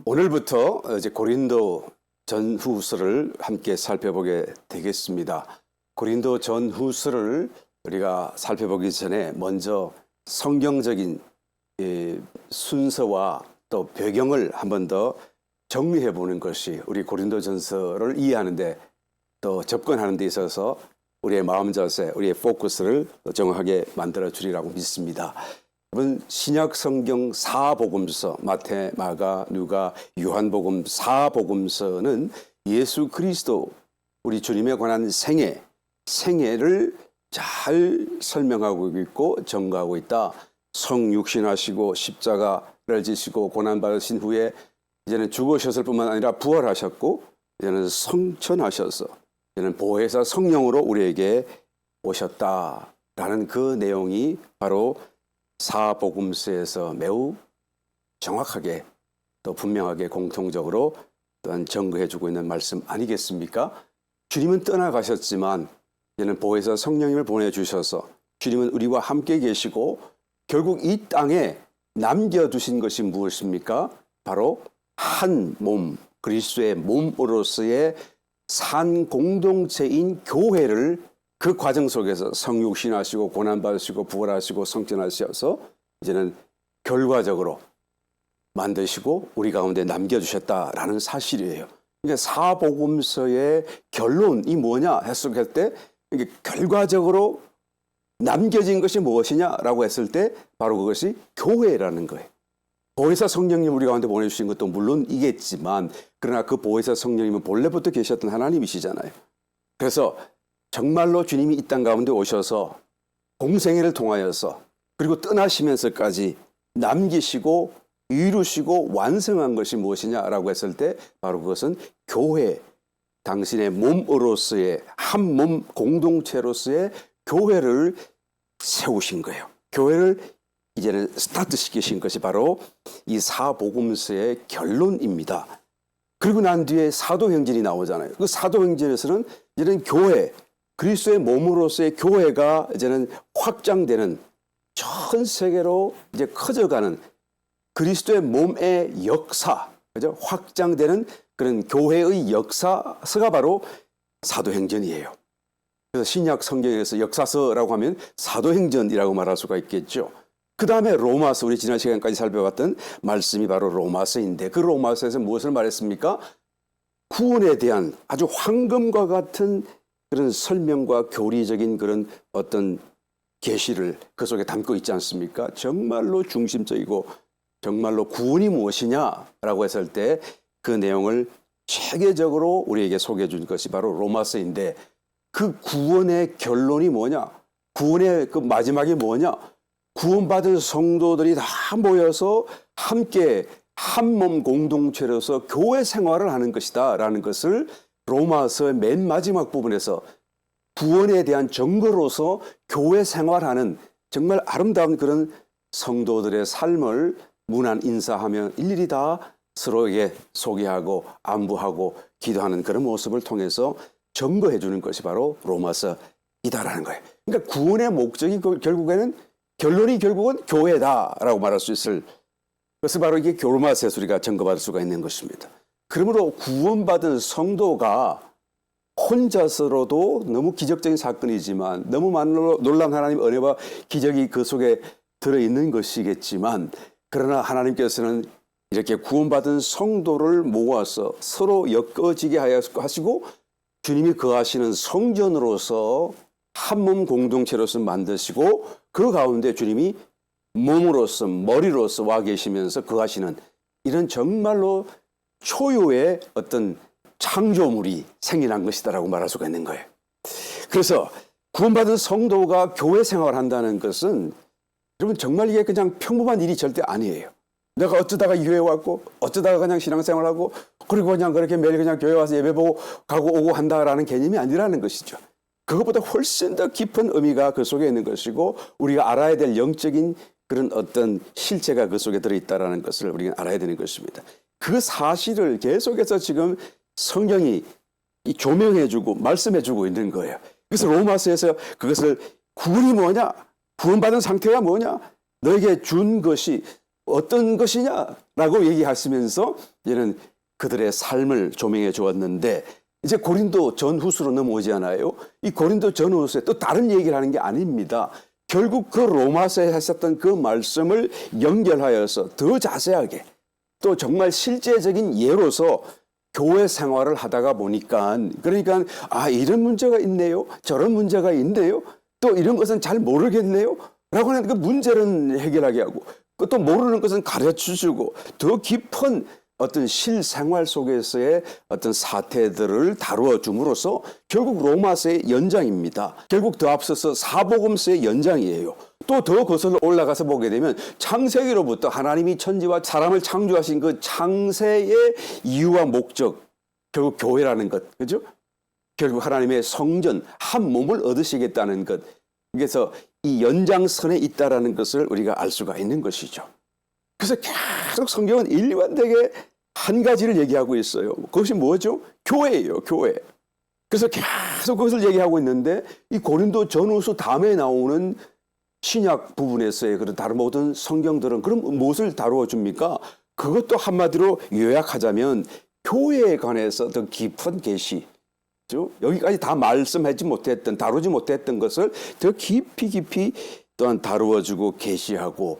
오늘부터 이제 고린도 전후서를 함께 살펴보게 되겠습니다. 고린도 전후서를 우리가 살펴보기 전에 먼저 성경적인 순서와 또 배경을 한 번 더 정리해 보는 것이 우리 고린도전서를 이해하는데 또 접근하는 데 있어서 우리의 마음 자세, 우리의 포커스를 정확하게 만들어 주리라고 믿습니다. 여러분, 신약 성경 4복음서 마태, 마가, 누가, 요한복음 4복음서는 예수 그리스도 우리 주님에 관한 생애를 잘 설명하고 있고 전가하고 있다. 성육신하시고 십자가를 지시고 고난받으신 후에 이제는 죽으셨을 뿐만 아니라 부활하셨고 이제는 성천하셔서 이제는 보혜사 성령으로 우리에게 오셨다라는 그 내용이 바로 사복음서에서 매우 정확하게 또 분명하게 공통적으로 또한 증거해주고 있는 말씀 아니겠습니까? 주님은 떠나가셨지만 이제는 보혜사 성령님을 보내주셔서 주님은 우리와 함께 계시고 결국 이 땅에 남겨두신 것이 무엇입니까? 바로 한 몸, 그리스도의 몸으로서의 산 공동체인 교회를 그 과정 속에서 성육신하시고 고난받으시고 부활하시고 성천하셔서 이제는 결과적으로 만드시고 우리 가운데 남겨주셨다라는 사실이에요. 그러니까 사복음서의 결론이 뭐냐 해석할 때 이게 결과적으로 남겨진 것이 무엇이냐라고 했을 때 바로 그것이 교회라는 거예요. 보혜사 성령님 우리 가운데 보내주신 것도 물론이겠지만 그러나 그 보혜사 성령님은 본래부터 계셨던 하나님이시잖아요. 그래서 정말로 주님이 이 땅 가운데 오셔서 공생애를 통하여서 그리고 떠나시면서까지 남기시고 이루시고 완성한 것이 무엇이냐라고 했을 때 바로 그것은 교회, 당신의 몸으로서의 한 몸 공동체로서의 교회를 세우신 거예요. 교회를 이제는 스타트 시키신 것이 바로 이 사복음서의 결론입니다. 그리고 난 뒤에 사도행전이 나오잖아요. 그 사도행전에서는 이제는 교회, 그리스도의 몸으로서의 교회가 이제는 확장되는 전 세계로 이제 커져가는 그리스도의 몸의 역사, 그죠? 확장되는 그런 교회의 역사서가 바로 사도행전이에요. 그래서 신약 성경에서 역사서라고 하면 사도행전이라고 말할 수가 있겠죠. 그 다음에 로마서, 우리 지난 시간까지 살펴봤던 말씀이 바로 로마서인데 그 로마서에서 무엇을 말했습니까? 구원에 대한 아주 황금과 같은 그런 설명과 교리적인 그런 어떤 계시를 그 속에 담고 있지 않습니까? 정말로 중심적이고 정말로 구원이 무엇이냐라고 했을 때 그 내용을 체계적으로 우리에게 소개해 준 것이 바로 로마서인데 그 구원의 결론이 뭐냐? 구원의 그 마지막이 뭐냐? 구원받은 성도들이 다 모여서 함께 한 몸 공동체로서 교회 생활을 하는 것이다 라는 것을 로마서의 맨 마지막 부분에서 구원에 대한 증거로서 교회 생활하는 정말 아름다운 그런 성도들의 삶을 문안 인사하며 일일이 다 서로에게 소개하고 안부하고 기도하는 그런 모습을 통해서 증거해 주는 것이 바로 로마서이다라는 거예요. 그러니까 구원의 목적이 결국에는 결론이 결국은 교회다라고 말할 수 있을 그것을 바로 이게 로마서에서 우리가 증거받을 수가 있는 것입니다. 그러므로 구원받은 성도가 혼자서로도 너무 기적적인 사건이지만 너무 많은 놀라운 하나님의 은혜와 기적이 그 속에 들어있는 것이겠지만 그러나 하나님께서는 이렇게 구원받은 성도를 모아서 서로 엮어지게 하시고 주님이 거하시는 성전으로서 한 몸 공동체로서 만드시고 그 가운데 주님이 몸으로서 머리로서 와 계시면서 거하시는 이런 정말로 초유의 어떤 창조물이 생겨난 것이다라고 말할 수가 있는 거예요. 그래서 구원받은 성도가 교회 생활을 한다는 것은 여러분 정말 이게 그냥 평범한 일이 절대 아니에요. 내가 어쩌다가 이 교회 왔고 어쩌다가 그냥 신앙생활하고 그리고 그냥 그렇게 매일 그냥 교회 와서 예배 보고 가고 오고 한다라는 개념이 아니라는 것이죠. 그것보다 훨씬 더 깊은 의미가 그 속에 있는 것이고 우리가 알아야 될 영적인 그런 어떤 실체가 그 속에 들어있다는 것을 우리가 알아야 되는 것입니다. 그 사실을 계속해서 지금 성경이 조명해주고 말씀해주고 있는 거예요. 그래서 로마서에서 그것을 구원이 뭐냐? 구원받은 상태가 뭐냐? 너에게 준 것이 어떤 것이냐라고 얘기하시면서 이제는 그들의 삶을 조명해 주었는데 이제 고린도 전후서로 넘어오지 않아요? 이 고린도 전후서에 또 다른 얘기를 하는 게 아닙니다. 결국 그 로마서에 하셨던 그 말씀을 연결하여서 더 자세하게 또 정말 실제적인 예로서 교회 생활을 하다가 보니까 그러니까 이런 문제가 있네요. 저런 문제가 있네요. 또 이런 것은 잘 모르겠네요. 라고 하는 그 문제는 해결하게 하고 또 모르는 것은 가르쳐 주고 더 깊은 어떤 실생활 속에서의 어떤 사태들을 다루어 줌으로써 결국 로마서의 연장입니다. 결국 더 앞서서 사복음서의 연장이에요. 또 더 거슬러 올라가서 보게 되면 창세기로부터 하나님이 천지와 사람을 창조하신 그 창세의 이유와 목적, 결국 교회라는 것, 그죠? 결국 하나님의 성전 한 몸을 얻으시겠다는 것. 그래서 이 연장선에 있다라는 것을 우리가 알 수가 있는 것이죠. 그래서 계속 성경은 일관되게 한 가지를 얘기하고 있어요. 그것이 뭐죠? 교회예요, 교회. 그래서 계속 그것을 얘기하고 있는데 이 고린도 전후서 다음에 나오는 신약 부분에서의 그런 다른 모든 성경들은 그럼 무엇을 다루어 줍니까? 그것도 한마디로 요약하자면 교회에 관해서 더 깊은 계시, 여기까지 다 말씀하지 못했던, 다루지 못했던 것을 더 깊이 또한 다루어주고 계시하고,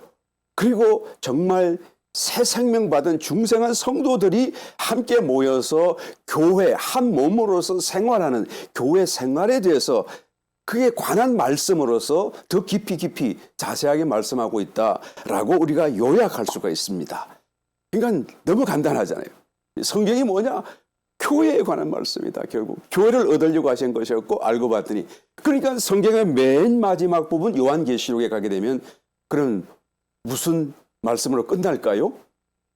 그리고 정말 새 생명 받은 중생한 성도들이 함께 모여서 교회 한 몸으로서 생활하는 교회 생활에 대해서 그에 관한 말씀으로서 더 깊이 자세하게 말씀하고 있다라고 우리가 요약할 수가 있습니다. 그러니까 너무 간단하잖아요. 성경이 뭐냐? 교회에 관한 말씀이다. 결국 교회를 얻으려고 하신 것이었고 알고 봤더니, 그러니까 성경의 맨 마지막 부분 요한계시록에 가게 되면 그럼 무슨 말씀으로 끝날까요?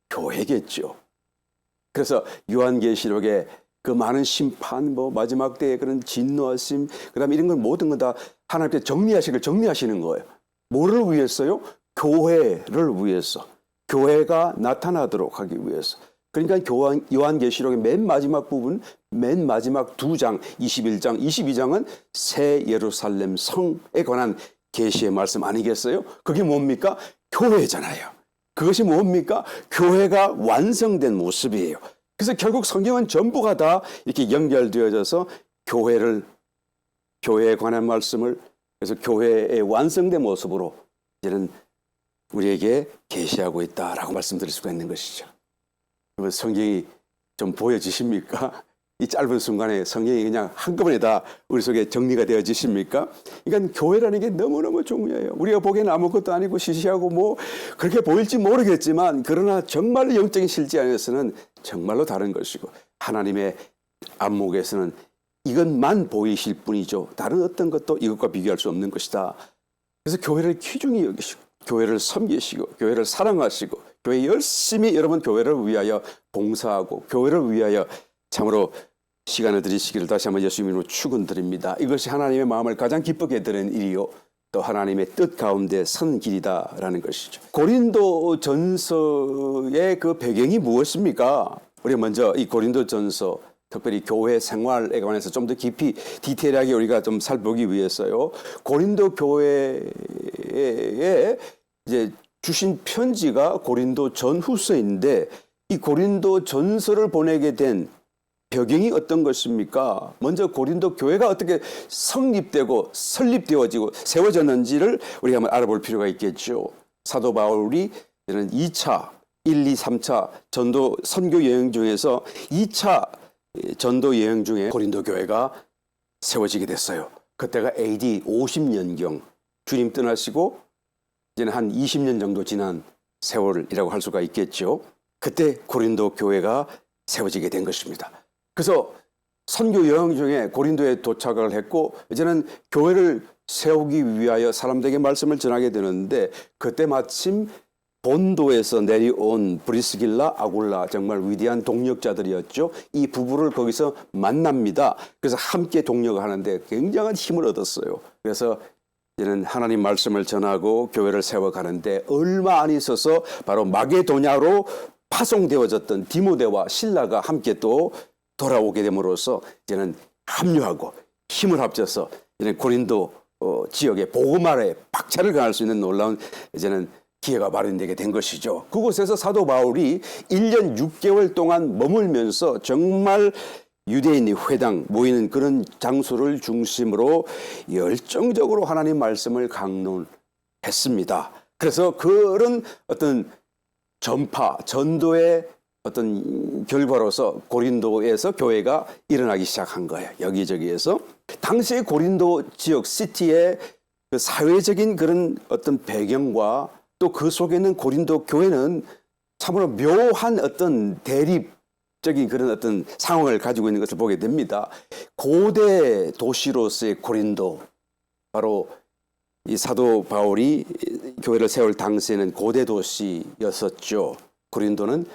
교회겠죠. 그래서 요한계시록에 그 많은 심판, 마지막 때의 그런 진노하심, 그다음에 이런 건 모든 건 다 하나님께 정리하시는 거예요. 뭐를 위해서요? 교회를 위해서. 교회가 나타나도록 하기 위해서. 그러니까 요한계시록의 맨 마지막 부분, 맨 마지막 2장, 21장, 22장은 새 예루살렘 성에 관한 계시의 말씀 아니겠어요? 그게 뭡니까? 교회잖아요. 그것이 뭡니까? 교회가 완성된 모습이에요. 그래서 결국 성경은 전부가 다 이렇게 연결되어져서 교회에 관한 말씀을, 그래서 교회의 완성된 모습으로 이제는 우리에게 계시하고 있다라고 말씀드릴 수가 있는 것이죠. 그러면 성경이 좀 보여지십니까? 이 짧은 순간에 성경이 그냥 한꺼번에 다 우리 속에 정리가 되어지십니까? 그러니까 교회라는 게 너무너무 중요해요. 우리가 보기에는 아무것도 아니고 시시하고 그렇게 보일지 모르겠지만, 그러나 정말로 영적인 실제 안에서는 정말로 다른 것이고, 하나님의 안목에서는 이것만 보이실 뿐이죠. 다른 어떤 것도 이것과 비교할 수 없는 것이다. 그래서 교회를 귀중히 여기시고, 교회를 섬기시고, 교회를 사랑하시고, 교회 열심히 여러분 교회를 위하여 봉사하고, 교회를 위하여 참으로 시간을 들이시기를 다시 한번 예수 이름으로 축원드립니다. 이것이 하나님의 마음을 가장 기쁘게 드리는 일이요, 또 하나님의 뜻 가운데 선 길이다라는 것이죠. 고린도 전서의 그 배경이 무엇입니까? 우리 먼저 이 고린도 전서, 특별히 교회 생활에 관해서 좀 더 깊이 디테일하게 우리가 좀 살펴보기 위해서요, 고린도 교회에 이제 주신 편지가 고린도 전후서인데, 이 고린도 전서를 보내게 된 배경이 어떤 것입니까? 먼저 고린도 교회가 어떻게 성립되고 설립되어지고 세워졌는지를 우리가 한번 알아볼 필요가 있겠죠. 사도 바울이 2차, 1, 2, 3차 전도 선교 여행 중에서 2차 전도 여행 중에 고린도 교회가 세워지게 됐어요. 그때가 AD 50년경, 주님 떠나시고 이제는 한 20년 정도 지난 세월이라고 할 수가 있겠죠. 그때 고린도 교회가 세워지게 된 것입니다. 그래서 선교 여행 중에 고린도에 도착을 했고, 이제는 교회를 세우기 위하여 사람들에게 말씀을 전하게 되는데, 그때 마침 본도에서 내려온 브리스길라, 아굴라, 정말 위대한 동력자들이었죠. 이 부부를 거기서 만납니다. 그래서 함께 동력하는데 굉장한 힘을 얻었어요. 그래서 이제는 하나님 말씀을 전하고 교회를 세워가는데 얼마 안 있어서 바로 마게도냐로 파송되어졌던 디모데와 실라가 함께 또 돌아오게 됨으로써 이제는 합류하고 힘을 합쳐서 이제는 고린도 지역의 복음화에 박차를 가할 수 있는 놀라운 이제는 기회가 마련되게 된 것이죠. 그곳에서 사도 바울이 1년 6개월 동안 머물면서 정말 유대인의 회당 모이는 그런 장소를 중심으로 열정적으로 하나님 말씀을 강론했습니다. 그래서 그런 어떤 전파, 전도의 어떤 결과로서 고린도에서 교회가 일어나기 시작한 거예요. 여기저기에서. 당시의 고린도 지역 시티의 그 사회적인 그런 어떤 배경과 또 그 속에 있는 고린도 교회는 참으로 묘한 어떤 대립적인 그런 어떤 상황을 가지고 있는 것을 보게 됩니다. 고대 도시로서의 고린도, 바로 이 사도 바울이 교회를 세울 당시에는 고대 도시였었죠. 고린도는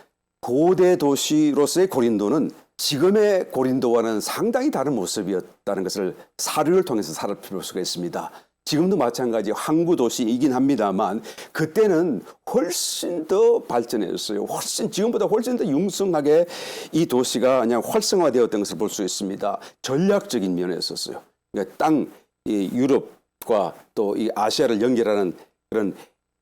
고대 도시로서의 고린도는 지금의 고린도와는 상당히 다른 모습이었다는 것을 사료를 통해서 살펴볼 수가 있습니다. 지금도 마찬가지 항구 도시이긴 합니다만 그때는 훨씬 더 발전했어요. 지금보다 훨씬 더 융성하게 이 도시가 그냥 활성화되었던 것을 볼 수 있습니다. 전략적인 면에 있었어요. 그러니까 이 유럽과 또 이 아시아를 연결하는 그런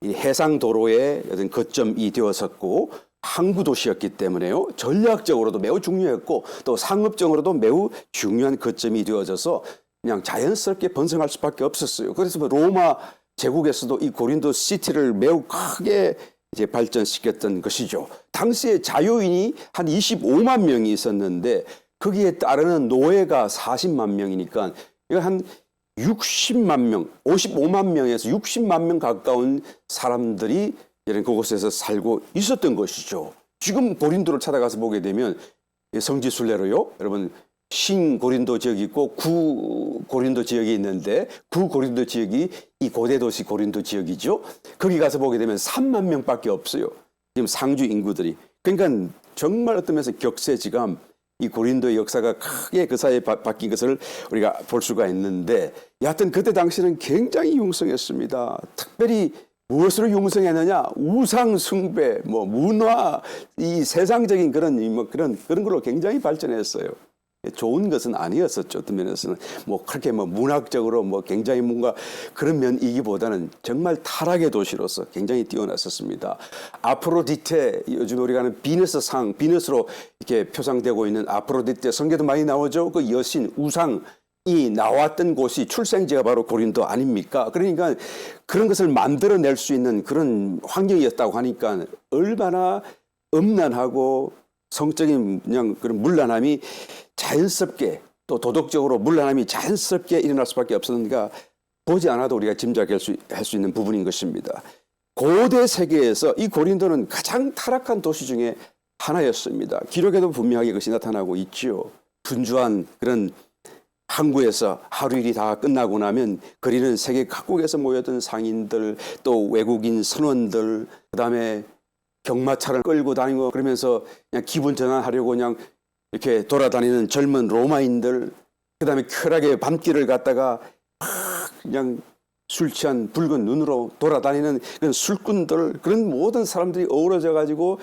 이 해상 도로의 어떤 거점이 되었었고 항구 도시였기 때문에요. 전략적으로도 매우 중요했고 또 상업적으로도 매우 중요한 거점이 되어져서 그냥 자연스럽게 번성할 수밖에 없었어요. 그래서 로마 제국에서도 이 고린도 시티를 매우 크게 이제 발전시켰던 것이죠. 당시에 자유인이 한 25만 명이 있었는데 거기에 따르는 노예가 40만 명이니까 이거 한 60만 명, 55만 명에서 60만 명 가까운 사람들이 이런 그곳에서 살고 있었던 것이죠. 지금 고린도를 찾아가서 보게 되면 성지 순례로요. 여러분 신고린도 지역이 있고 구고린도 지역이 있는데 구고린도 지역이 이 고대 도시 고린도 지역이죠. 거기 가서 보게 되면 3만 명밖에 없어요. 지금 상주 인구들이. 그러니까 정말 어떤 면에서 격세지감, 이 고린도의 역사가 크게 그 사이에 바뀐 것을 우리가 볼 수가 있는데 여하튼 그때 당시는 굉장히 융성했습니다. 특별히 무엇으로 융성했느냐? 우상 숭배, 문화, 이 세상적인 그런 걸로 굉장히 발전했어요. 좋은 것은 아니었었죠. 어떤 면에서는 그렇게 문학적으로 굉장히 뭔가 그런 면이기보다는 정말 타락의 도시로서 굉장히 뛰어났었습니다. 아프로디테, 요즘 우리가 하는 비너스로 이렇게 표상되고 있는 아프로디테 성경도 많이 나오죠. 그 여신 우상이 나왔던 곳이 출생지가 바로 고린도 아닙니까? 그러니까 그런 것을 만들어낼 수 있는 그런 환경이었다고 하니까 얼마나 음란하고 성적인 그냥 그런 문란함이 자연스럽게 또 도덕적으로 문란함이 자연스럽게 일어날 수밖에 없었는가 보지 않아도 우리가 짐작할 수 있는 부분인 것입니다. 고대 세계에서 이 고린도는 가장 타락한 도시 중에 하나였습니다. 기록에도 분명하게 그것이 나타나고 있죠. 분주한 그런 항구에서 하루 일이 다 끝나고 나면 거리는 세계 각국에서 모였던 상인들 또 외국인 선원들 그다음에 경마차를 끌고 다니고 그러면서 그냥 기분 전환하려고 그냥 이렇게 돌아다니는 젊은 로마인들 그다음에 쾌락의 밤길을 갔다가 그냥 술 취한 붉은 눈으로 돌아다니는 그런 술꾼들 그런 모든 사람들이 어우러져 가지고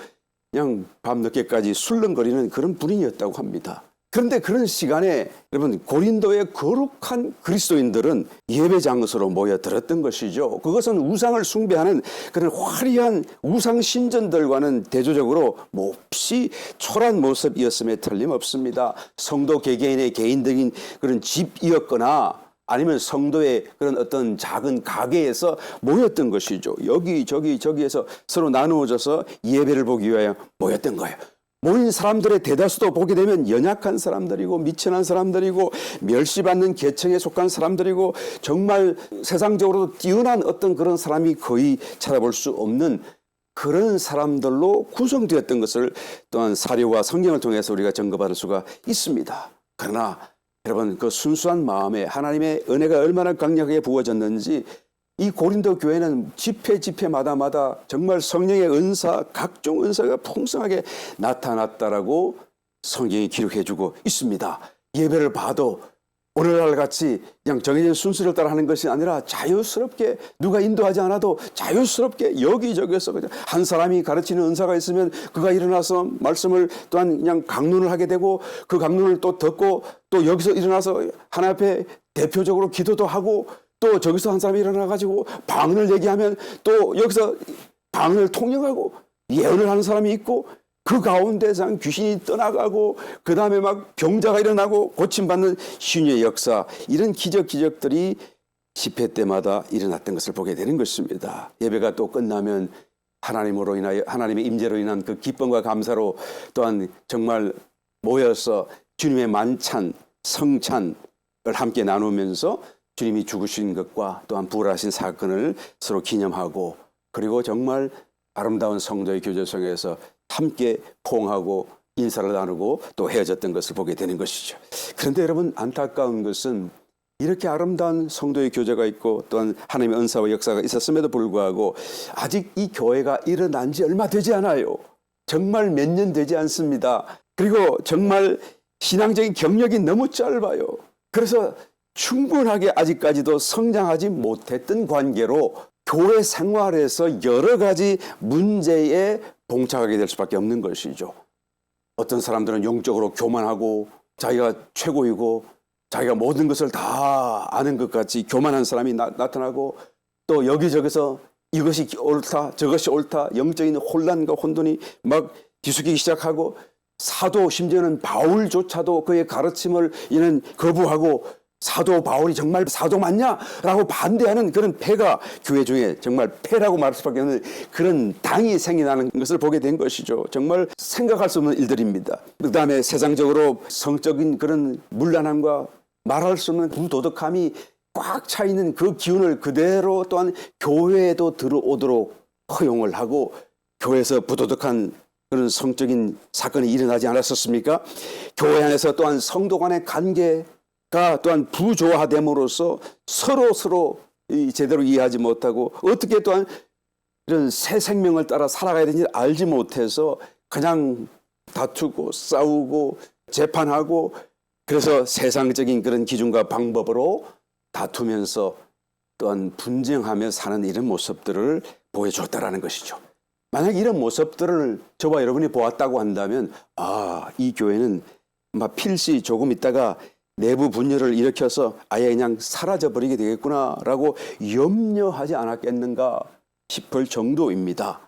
그냥 밤늦게까지 술렁거리는 그런 분위기였다고 합니다. 그런데 그런 시간에 여러분 고린도의 거룩한 그리스도인들은 예배 장소로 모여들었던 것이죠. 그것은 우상을 숭배하는 그런 화려한 우상 신전들과는 대조적으로 몹시 초라한 모습이었음에 틀림없습니다. 성도 개개인의 개인적인 그런 집이었거나 아니면 성도의 그런 어떤 작은 가게에서 모였던 것이죠. 저기에서 서로 나누어져서 예배를 보기 위하여 모였던 거예요. 모인 사람들의 대다수도 보게 되면 연약한 사람들이고 미천한 사람들이고 멸시받는 계층에 속한 사람들이고 정말 세상적으로 뛰어난 어떤 그런 사람이 거의 찾아볼 수 없는 그런 사람들로 구성되었던 것을 또한 사료와 성경을 통해서 우리가 증거받을 수가 있습니다. 그러나 여러분 그 순수한 마음에 하나님의 은혜가 얼마나 강력하게 부어졌는지 이 고린도 교회는 집회마다 정말 성령의 은사, 각종 은사가 풍성하게 나타났다라고 성경이 기록해주고 있습니다. 예배를 봐도 오늘날 같이 그냥 정해진 순서를 따라 하는 것이 아니라 자유스럽게 누가 인도하지 않아도 자유스럽게 여기저기에서 그냥 한 사람이 가르치는 은사가 있으면 그가 일어나서 말씀을 또한 그냥 강론을 하게 되고 그 강론을 또 듣고 또 여기서 일어나서 하나님 앞에 대표적으로 기도도 하고 또 저기서 한 사람이 일어나가지고 방언을 얘기하면 또 여기서 강을 통역하고 예언을 하는 사람이 있고 그 가운데서 귀신이 떠나가고 그 다음에 막 병자가 일어나고 고침받는 신유의 역사, 이런 기적들이 집회 때마다 일어났던 것을 보게 되는 것입니다. 예배가 또 끝나면 하나님으로 인하여 하나님의 임재로 인한 그 기쁨과 감사로 또한 정말 모여서 주님의 만찬, 성찬을 함께 나누면서 주님이 죽으신 것과 또한 부활하신 사건을 서로 기념하고, 그리고 정말 아름다운 성도의 교제성에서 함께 포옹하고 인사를 나누고 또 헤어졌던 것을 보게 되는 것이죠. 그런데 여러분, 안타까운 것은 이렇게 아름다운 성도의 교제가 있고 또한 하나님의 은사와 역사가 있었음에도 불구하고 아직 이 교회가 일어난 지 얼마 되지 않아요. 정말 몇 년 되지 않습니다. 그리고 정말 신앙적인 경력이 너무 짧아요. 그래서 충분하게 아직까지도 성장하지 못했던 관계로 교회 생활에서 여러 가지 문제에 봉착하게 될 수밖에 없는 것이죠. 어떤 사람들은 영적으로 교만하고 자기가 최고이고 자기가 모든 것을 다 아는 것 같이 교만한 사람이 나타나고, 또 여기저기서 이것이 옳다 저것이 옳다 영적인 혼란과 혼돈이 막 뒤섞이기 시작하고, 사도 심지어는 바울조차도 그의 가르침을 이는 거부하고 사도 바울이 정말 사도 맞냐라고 반대하는 그런 폐가 교회 중에 정말 폐라고 말할 수밖에 없는 그런 당이 생겨나는 것을 보게 된 것이죠. 정말 생각할 수 없는 일들입니다. 그 다음에 세상적으로 성적인 그런 문란함과 말할 수 없는 부도덕함이 꽉 차 있는 그 기운을 그대로 또한 교회에도 들어오도록 허용을 하고, 교회에서 부도덕한 그런 성적인 사건이 일어나지 않았었습니까? 교회 안에서 또한 성도 간의 관계가 또한 부조화됨으로써 서로 제대로 이해하지 못하고 어떻게 또한 이런 새 생명을 따라 살아가야 되는지 알지 못해서 그냥 다투고 싸우고 재판하고, 그래서 세상적인 그런 기준과 방법으로 다투면서 또한 분쟁하며 사는 이런 모습들을 보여줬다라는 것이죠. 만약 이런 모습들을 저와 여러분이 보았다고 한다면, 이 교회는 아마 필시 조금 있다가 내부 분열을 일으켜서 아예 그냥 사라져버리게 되겠구나라고 염려하지 않았겠는가 싶을 정도입니다.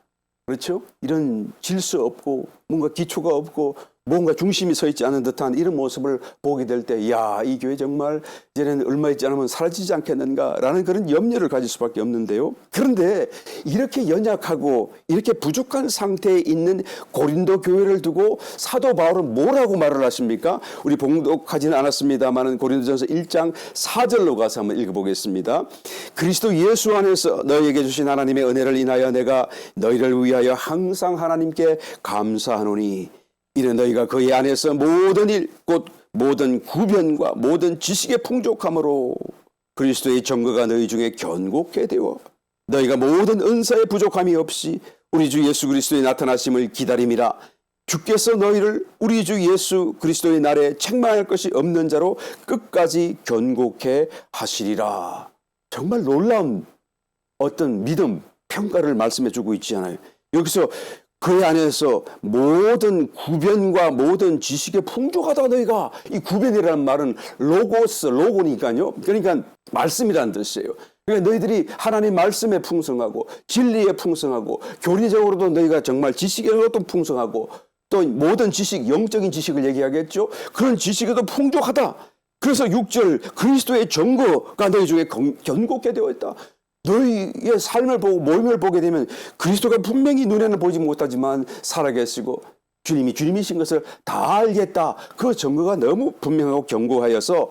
그렇죠? 이런 질서 없고 뭔가 기초가 없고 뭔가 중심이 서 있지 않은 듯한 이런 모습을 보게 될 때, 이 교회 정말 이제는 얼마 있지 않으면 사라지지 않겠는가라는 그런 염려를 가질 수밖에 없는데요. 그런데 이렇게 연약하고 이렇게 부족한 상태에 있는 고린도 교회를 두고 사도 바울은 뭐라고 말을 하십니까? 우리 봉독하지는 않았습니다만 고린도전서 1장 4절로 가서 한번 읽어보겠습니다. 그리스도 예수 안에서 너희에게 주신 하나님의 은혜를 인하여 내가 너희를 위하여 항상 하나님께 감사하노니, 이는 너희가 그의 안에서 모든 일 곧 모든 구변과 모든 지식의 풍족함으로 그리스도의 정거가 너희 중에 견고케 되어 너희가 모든 은사의 부족함이 없이 우리 주 예수 그리스도의 나타나심을 기다림이라. 주께서 너희를 우리 주 예수 그리스도의 날에 책망할 것이 없는 자로 끝까지 견고케 하시리라. 정말 놀라운 어떤 믿음, 평가를 말씀해 주고 있지 않아요. 여기서 그 안에서 모든 구변과 모든 지식에 풍족하다. 너희가, 이 구변이라는 말은 로고니까요. 그러니까 말씀이라는 뜻이에요. 그러니까 너희들이 하나님 말씀에 풍성하고 진리에 풍성하고 교리적으로도 너희가 정말 지식에도 풍성하고 또 모든 지식, 영적인 지식을 얘기하겠죠. 그런 지식에도 풍족하다. 그래서 6절 그리스도의 정거가 너희 중에 견고케 되어 있다. 너희의 삶을 보고 모임을 보게 되면 그리스도가 분명히 눈에는 보지 못하지만 살아계시고 주님이 주님이신 것을 다 알겠다. 그 증거가 너무 분명하고 견고하여서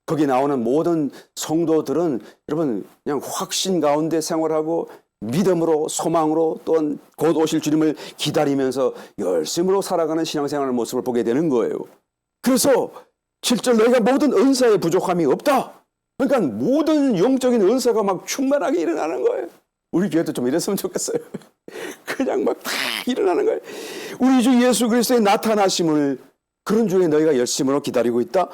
거기 나오는 모든 성도들은 여러분 그냥 확신 가운데 생활하고 믿음으로 소망으로 또한 곧 오실 주님을 기다리면서 열심으로 살아가는 신앙생활의 모습을 보게 되는 거예요. 그래서 7절 너희가 모든 은사에 부족함이 없다. 그러니까 모든 영적인 은사가 막 충만하게 일어나는 거예요. 우리 교회도 좀 이랬으면 좋겠어요. 그냥 막 다 일어나는 거예요. 우리 주 예수 그리스도의 나타나심을 그런 중에 너희가 열심으로 기다리고 있다.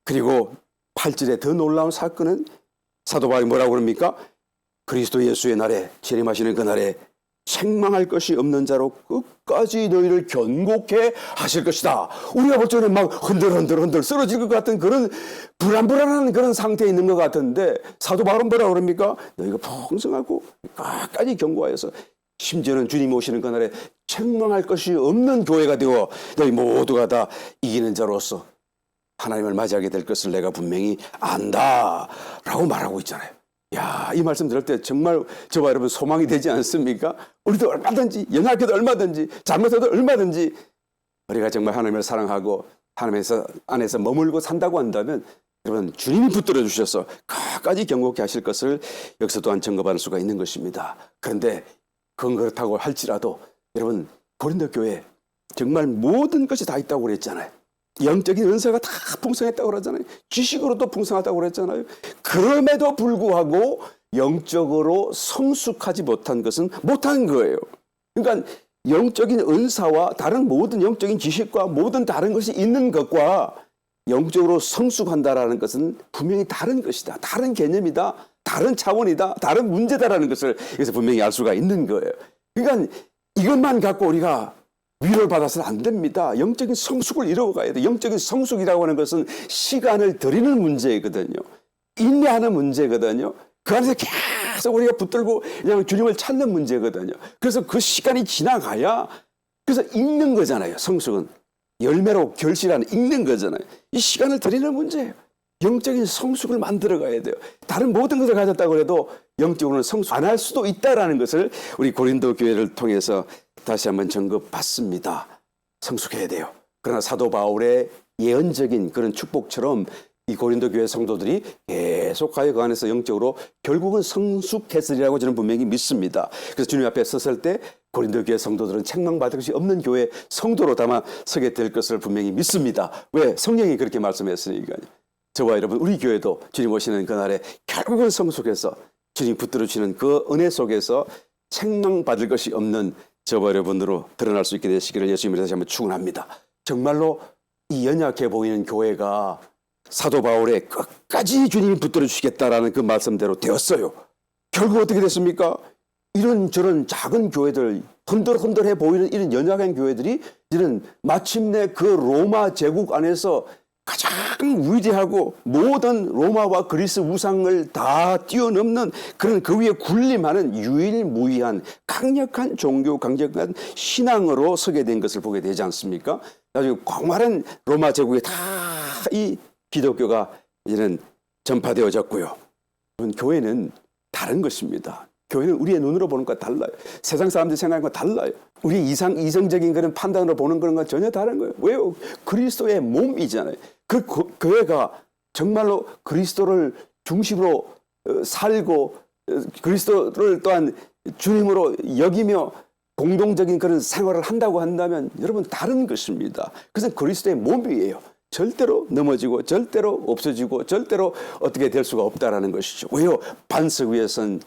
그리고 8절에 더 놀라운 사건은 사도 바울이 뭐라고 그럽니까? 그리스도 예수의 날에 재림하시는 그날에 책망할 것이 없는 자로 끝까지 너희를 견고케 하실 것이다. 우리가 볼 때는 막 흔들 쓰러질 것 같은 그런 불안한 그런 상태에 있는 것 같은데 사도 바울은 뭐라고 그럽니까? 너희가 풍성하고 끝까지 견고하여서 심지어는 주님 오시는 그날에 책망할 것이 없는 교회가 되어 너희 모두가 다 이기는 자로서 하나님을 맞이하게 될 것을 내가 분명히 안다라고 말하고 있잖아요. 야, 이 말씀 들을 때 정말 저와 여러분 소망이 되지 않습니까? 우리도 얼마든지 연약해도 얼마든지 잘못해도 얼마든지 우리가 정말 하나님을 사랑하고 하나님 안에서 머물고 산다고 한다면 여러분 주님이 붙들어 주셔서 끝까지 경고케 하실 것을 여기서 또한 증거받을 수가 있는 것입니다. 그런데 그건 그렇다고 할지라도 여러분 고린도 교회 정말 모든 것이 다 있다고 그랬잖아요. 영적인 은사가 다 풍성했다고 그러잖아요. 지식으로도 풍성하다고 그랬잖아요. 그럼에도 불구하고 영적으로 성숙하지 못한 것은 못한 거예요. 그러니까 영적인 은사와 다른 모든 영적인 지식과 모든 다른 것이 있는 것과 영적으로 성숙한다라는 것은 분명히 다른 것이다. 다른 개념이다. 다른 차원이다. 다른 문제다라는 것을 여기서 분명히 알 수가 있는 거예요. 그러니까 이것만 갖고 우리가 위로를 받아서는 안 됩니다. 영적인 성숙을 이루어가야 돼요. 영적인 성숙이라고 하는 것은 시간을 들이는 문제거든요. 인내하는 문제거든요. 그 안에서 계속 우리가 붙들고 그냥 주님을 찾는 문제거든요. 그래서 그 시간이 지나가야 그래서 읽는 거잖아요. 성숙은 열매로 결실하는 읽는 거잖아요. 이 시간을 들이는 문제예요. 영적인 성숙을 만들어 가야 돼요. 다른 모든 것을 가졌다고 해도 영적으로는 성숙 안 할 수도 있다라는 것을 우리 고린도 교회를 통해서 다시 한번 점검받습니다. 성숙해야 돼요. 그러나 사도 바울의 예언적인 그런 축복처럼 이 고린도 교회 성도들이 계속하여 그 안에서 영적으로 결국은 성숙했으리라고 저는 분명히 믿습니다. 그래서 주님 앞에 섰을 때 고린도 교회 성도들은 책망받을 것이 없는 교회 성도로 담아 서게 될 것을 분명히 믿습니다. 왜? 성령이 그렇게 말씀했으니까요. 저와 여러분 우리 교회도 주님 오시는 그날에 결국은 성숙해서 주님 붙들어 주시는 그 은혜 속에서 책망받을 것이 없는 저와 여러분으로 드러날 수 있게 되시기를 예수님을 다시 한번 축원합니다. 정말로 이 연약해 보이는 교회가 사도 바울의 끝까지 주님이 붙들어 주시겠다라는 그 말씀대로 되었어요. 결국 어떻게 됐습니까? 이런저런 작은 교회들, 흔들흔들해 보이는 이런 연약한 교회들이 이런 마침내 그 로마 제국 안에서 가장 위대하고 모든 로마와 그리스 우상을 다 뛰어넘는 그런 그 위에 군림하는 유일무이한 강력한 종교, 강력한 신앙으로 서게 된 것을 보게 되지 않습니까? 나중에 광활한 로마 제국에 다 이 기독교가 이제는 전파되어졌고요. 교회는 다른 것입니다. 교회는 우리의 눈으로 보는 것과 달라요. 세상 사람들이 생각하는 것과 달라요. 우리 이성적인 그런 판단으로 보는 그런 건 전혀 다른 거예요. 왜요? 그리스도의 몸이잖아요. 그 교회가 정말로 그리스도를 중심으로 살고 그리스도를 또한 주님으로 여기며 공동적인 그런 생활을 한다고 한다면 여러분 다른 것입니다. 그것은 그리스도의 몸이에요. 절대로 넘어지고 절대로 없어지고 절대로 어떻게 될 수가 없다라는 것이죠. 왜요? 반석 위에 선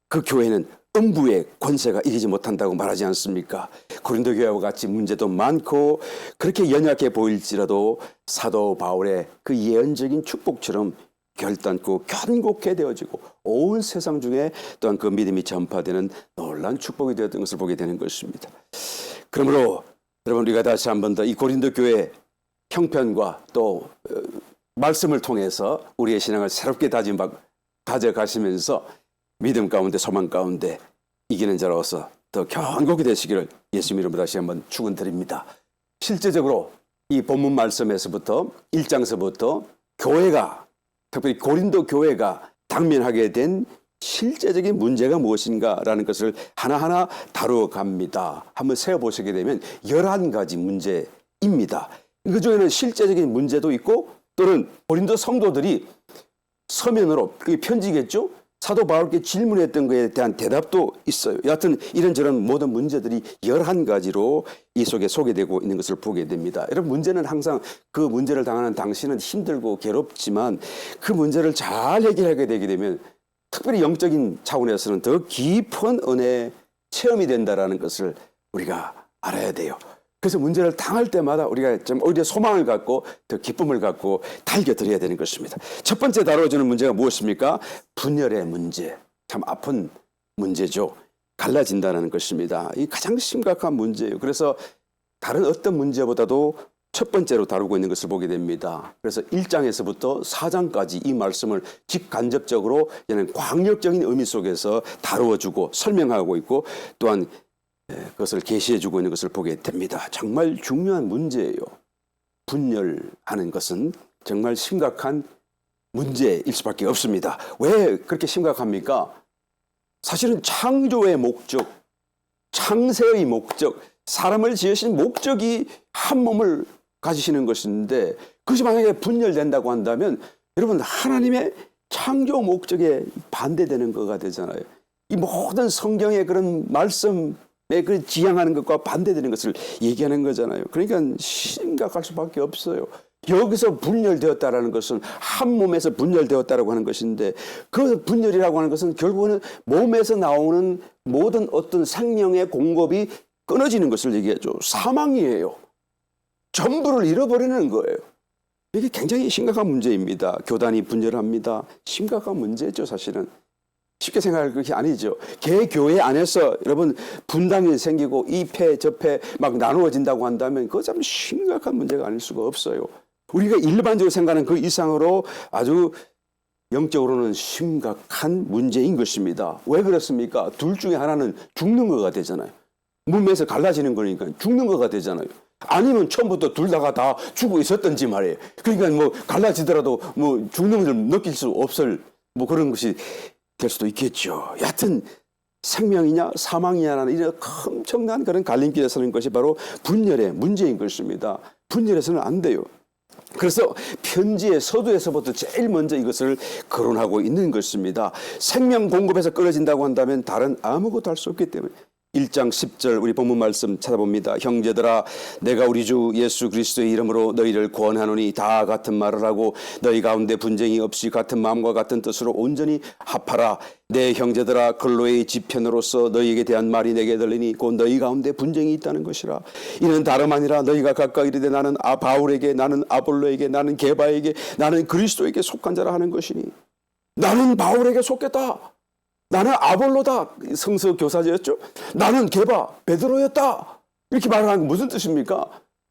그 교회는 음부의 권세가 이기지 못한다고 말하지 않습니까? 고린도 교회와 같이 문제도 많고 그렇게 연약해 보일지라도 사도 바울의 그 예언적인 축복처럼 결단코 견고케 되어지고 온 세상 중에 또한 그 믿음이 전파되는 놀라운 축복이 되었던 것을 보게 되는 것입니다. 그러므로 여러분 우리가 다시 한 번 더 이 고린도 교회 형편과 또 말씀을 통해서 우리의 신앙을 새롭게 가져가시면서 믿음 가운데 소망 가운데 이기는 자로서 더 견고히 되시기를 예수님 이름으로 다시 한번 축원드립니다. 실제적으로 이 본문 말씀에서부터 1장서부터 교회가 특별히 고린도 교회가 당면하게 된 실제적인 문제가 무엇인가라는 것을 하나하나 다루어갑니다. 한번 세어보시게 되면 11가지 문제입니다. 그중에는 실제적인 문제도 있고 또는 고린도 성도들이 서면으로 그게 편지겠죠. 사도 바울께 질문했던 것에 대한 대답도 있어요. 여하튼 이런저런 모든 문제들이 11가지로 이 속에 소개되고 있는 것을 보게 됩니다. 여러분 문제는 항상 그 문제를 당하는 당신은 힘들고 괴롭지만 그 문제를 잘 해결하게 되게 되면 특별히 영적인 차원에서는 더 깊은 은혜 체험이 된다는 것을 우리가 알아야 돼요. 그래서 문제를 당할 때마다 우리가 좀 오히려 소망을 갖고 더 기쁨을 갖고 달겨드려야 되는 것입니다. 첫 번째 다뤄주는 문제가 무엇입니까? 분열의 문제. 참 아픈 문제죠. 갈라진다는 것입니다. 이 가장 심각한 문제예요. 그래서 다른 어떤 문제보다도 첫 번째로 다루고 있는 것을 보게 됩니다. 그래서 1장에서부터 4장까지 이 말씀을 직간접적으로 얘는 광역적인 의미 속에서 다루어주고 설명하고 있고 또한 그것을 계시해주고 있는 것을 보게 됩니다. 정말 중요한 문제예요. 분열하는 것은 정말 심각한 문제일 수밖에 없습니다. 왜 그렇게 심각합니까? 사실은 창조의 목적, 창세의 목적, 사람을 지으신 목적이 한 몸을 가지시는 것인데 그것이 만약에 분열된다고 한다면 여러분 하나님의 창조 목적에 반대되는 거가 되잖아요. 이 모든 성경의 그런 말씀에 그 지향하는 것과 반대되는 것을 얘기하는 거잖아요. 그러니까 심각할 수밖에 없어요. 여기서 분열되었다라는 것은 한 몸에서 분열되었다라고 하는 것인데 그 분열이라고 하는 것은 결국은 몸에서 나오는 모든 어떤 생명의 공급이 끊어지는 것을 얘기하죠. 사망이에요. 전부를 잃어버리는 거예요. 이게 굉장히 심각한 문제입니다. 교단이 분열합니다. 심각한 문제죠, 사실은. 쉽게 생각할 것이 아니죠. 개교회 안에서 여러분 분당이 생기고 이 패, 저 패 막 나누어진다고 한다면 그거 참 심각한 문제가 아닐 수가 없어요. 우리가 일반적으로 생각하는 그 이상으로 아주 영적으로는 심각한 문제인 것입니다. 왜 그렇습니까? 둘 중에 하나는 죽는 거가 되잖아요. 몸에서 갈라지는 거니까 죽는 거가 되잖아요. 아니면 처음부터 둘 다가 다 죽고 있었던지 말이에요. 그러니까 뭐 갈라지더라도 뭐 죽는 걸 느낄 수 없을 뭐 그런 것이 될 수도 있겠죠. 여하튼 생명이냐 사망이냐라는 이런 엄청난 그런 갈림길에 서는 것이 바로 분열의 문제인 것입니다. 분열해서는 안 돼요. 그래서 편지의 서두에서부터 제일 먼저 이것을 거론하고 있는 것입니다. 생명 공급에서 끊어진다고 한다면 다른 아무것도 할 수 없기 때문에 1장 10절 우리 본문 말씀 찾아봅니다. 형제들아 내가 우리 주 예수 그리스도의 이름으로 너희를 권하노니 다 같은 말을 하고 너희 가운데 분쟁이 없이 같은 마음과 같은 뜻으로 온전히 합하라. 내 형제들아 근로의 지편으로서 너희에게 대한 말이 내게 들리니 곧 너희 가운데 분쟁이 있다는 것이라. 이는 다름 아니라 너희가 각각 이르되 나는 바울에게 나는 아볼로에게 나는 게바에게 나는 그리스도에게 속한 자라 하는 것이니 나는 바울에게 속했다. 나는 아볼로다. 성서 교사제였죠. 나는 게바 베드로였다. 이렇게 말하는 건 무슨 뜻입니까?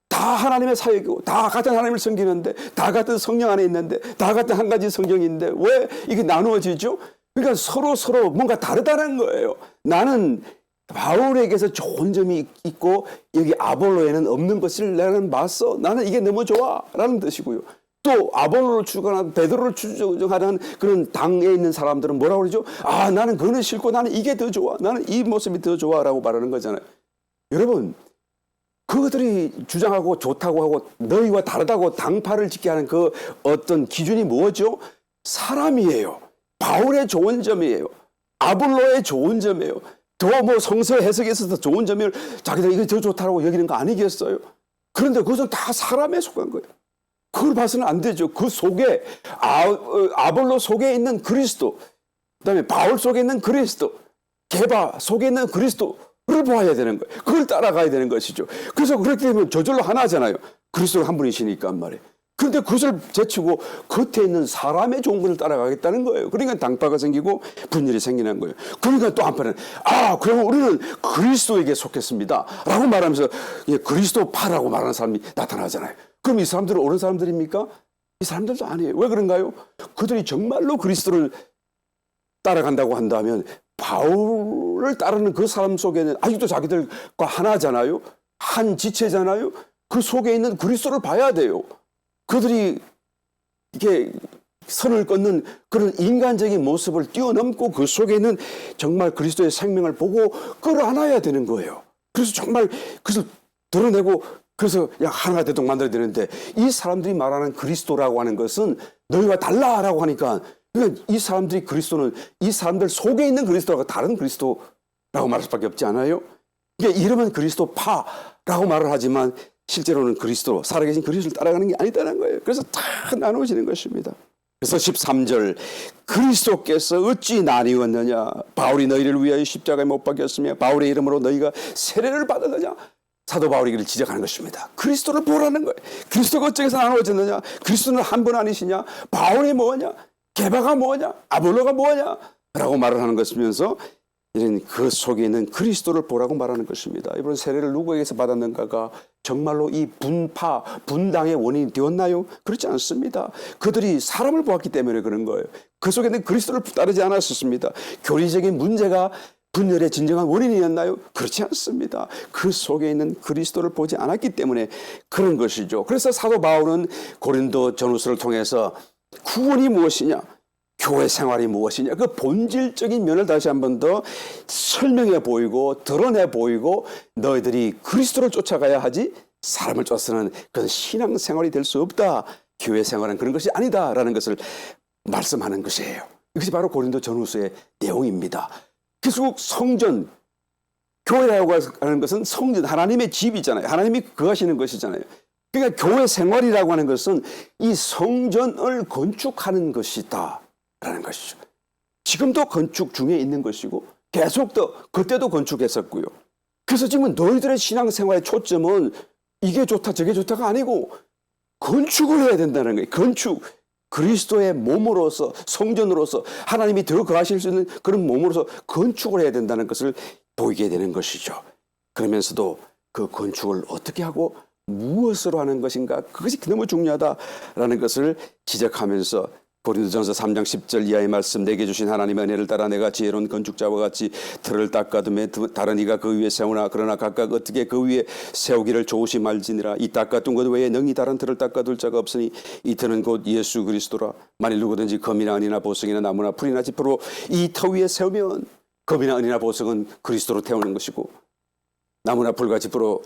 다 하나님의 사역이고 다 같은 하나님을 섬기는데 다 같은 성령 안에 있는데 다 같은 한 가지 성경인데 왜 이게 나누어지죠? 그러니까 서로 뭔가 다르다는 거예요. 나는 바울에게서 좋은 점이 있고 여기 아볼로에는 없는 것을 나는 봤어. 나는 이게 너무 좋아 라는 뜻이고요. 또 아볼로를 추구하는 베드로를 추구하는 그런 당에 있는 사람들은 뭐라고 그러죠? 아 나는 그거는 싫고 나는 이게 더 좋아. 나는 이 모습이 더 좋아라고 말하는 거잖아요. 여러분 그것들이 주장하고 좋다고 하고 너희와 다르다고 당파를 짓게 하는 그 어떤 기준이 뭐죠? 사람이에요. 바울의 좋은 점이에요. 아볼로의 좋은 점이에요. 더 뭐 성서 해석에 있어서 좋은 점을 자기들 이게 더 좋다고 여기는 거 아니겠어요? 그런데 그것은 다 사람에 속한 거예요. 그걸 봐서는 안 되죠. 그 속에 아볼로 속에 있는 그리스도, 그다음에 바울 속에 있는 그리스도, 게바 속에 있는 그리스도를 보아야 되는 거예요. 그걸 따라가야 되는 것이죠. 그래서 그렇게 되면 저절로 하나잖아요. 그리스도가 한 분이시니까 말이에요. 그런데 그것을 제치고 겉에 있는 사람의 좋은 것을 따라가겠다는 거예요. 그러니까 당파가 생기고 분열이 생기는 거예요. 그러니까 또 한편은 그러면 우리는 그리스도에게 속했습니다 라고 말하면서 그리스도파라고 말하는 사람이 나타나잖아요. 그럼 이 사람들은 옳은 사람들입니까? 이 사람들도 아니에요. 왜 그런가요? 그들이 정말로 그리스도를 따라간다고 한다면 바울을 따르는 그 사람 속에는 아직도 자기들과 하나잖아요. 한 지체잖아요. 그 속에 있는 그리스도를 봐야 돼요. 그들이 이렇게 선을 끊는 그런 인간적인 모습을 뛰어넘고 그 속에 있는 정말 그리스도의 생명을 보고 끌어안아야 되는 거예요. 그래서 정말 그것을 드러내고 그래서 하나가 되도록 만들어야 되는데 이 사람들이 말하는 그리스도라고 하는 것은 너희와 달라라고 하니까 그러니까 이 사람들이 그리스도는 이 사람들 속에 있는 그리스도가 다른 그리스도라고 말할 수밖에 없지 않아요? 그러니까 이름은 그리스도파라고 말을 하지만 실제로는 그리스도, 살아계신 그리스도를 따라가는 게 아니다는 거예요. 그래서 다 나누어지는 것입니다. 그래서 13절 그리스도께서 어찌 나뉘었느냐 바울이 너희를 위하여 십자가에 못 박혔으며 바울의 이름으로 너희가 세례를 받았느냐 사도 바울이 이를 지적하는 것입니다. 그리스도를 보라는 거예요. 그리스도가 어째서 나누어졌느냐 그리스도는 한 분 아니시냐 바울이 뭐냐 게바가 뭐냐 아볼로가 뭐냐 라고 말을 하는 것이면서 이런 그 속에 있는 그리스도를 보라고 말하는 것입니다. 이번 세례를 누구에게서 받았는가가 정말로 이 분당의 원인이 되었나요? 그렇지 않습니다. 그들이 사람을 보았기 때문에 그런 거예요. 그 속에 있는 그리스도를 따르지 않았었습니다. 교리적인 문제가 분열의 진정한 원인이었나요? 그렇지 않습니다. 그 속에 있는 그리스도를 보지 않았기 때문에 그런 것이죠. 그래서 사도 바울은 고린도 전후서를 통해서 구원이 무엇이냐? 교회 생활이 무엇이냐? 그 본질적인 면을 다시 한 번 더 설명해 보이고 드러내 보이고 너희들이 그리스도를 쫓아가야 하지 사람을 쫓아서는 그런 신앙 생활이 될 수 없다. 교회 생활은 그런 것이 아니다라는 것을 말씀하는 것이에요. 이것이 바로 고린도 전후서의 내용입니다. 결국 성전, 교회라고 하는 것은 성전, 하나님의 집이잖아요. 하나님이 거하시는 것이잖아요. 그러니까 교회 생활이라고 하는 것은 이 성전을 건축하는 것이다 라는 것이죠. 지금도 건축 중에 있는 것이고 계속 더 그때도 건축했었고요. 그래서 지금 너희들의 신앙생활의 초점은 이게 좋다 저게 좋다가 아니고 건축을 해야 된다는 거예요. 건축. 그리스도의 몸으로서 성전으로서 하나님이 더 거하실 수 있는 그런 몸으로서 건축을 해야 된다는 것을 보이게 되는 것이죠. 그러면서도 그 건축을 어떻게 하고 무엇으로 하는 것인가 그것이 너무 중요하다라는 것을 지적하면서 고린도전서 3장 10절 이하의 말씀 내게 주신 하나님의 은혜를 따라 내가 지혜로운 건축자와 같이 들을 닦아둠에 다른 이가 그 위에 세우나 그러나 각각 어떻게 그 위에 세우기를 좋으시 말지니라. 이 닦아둔 것 외에 능히 다른 틀을 닦아둘 자가 없으니 이 틀은 곧 예수 그리스도라. 만일 누구든지 금이나 은이나 보석이나 나무나 풀이나 지퍼로 이 터 위에 세우면 금이나 은이나 보석은 그리스도로 태우는 것이고 나무나 풀과 지퍼로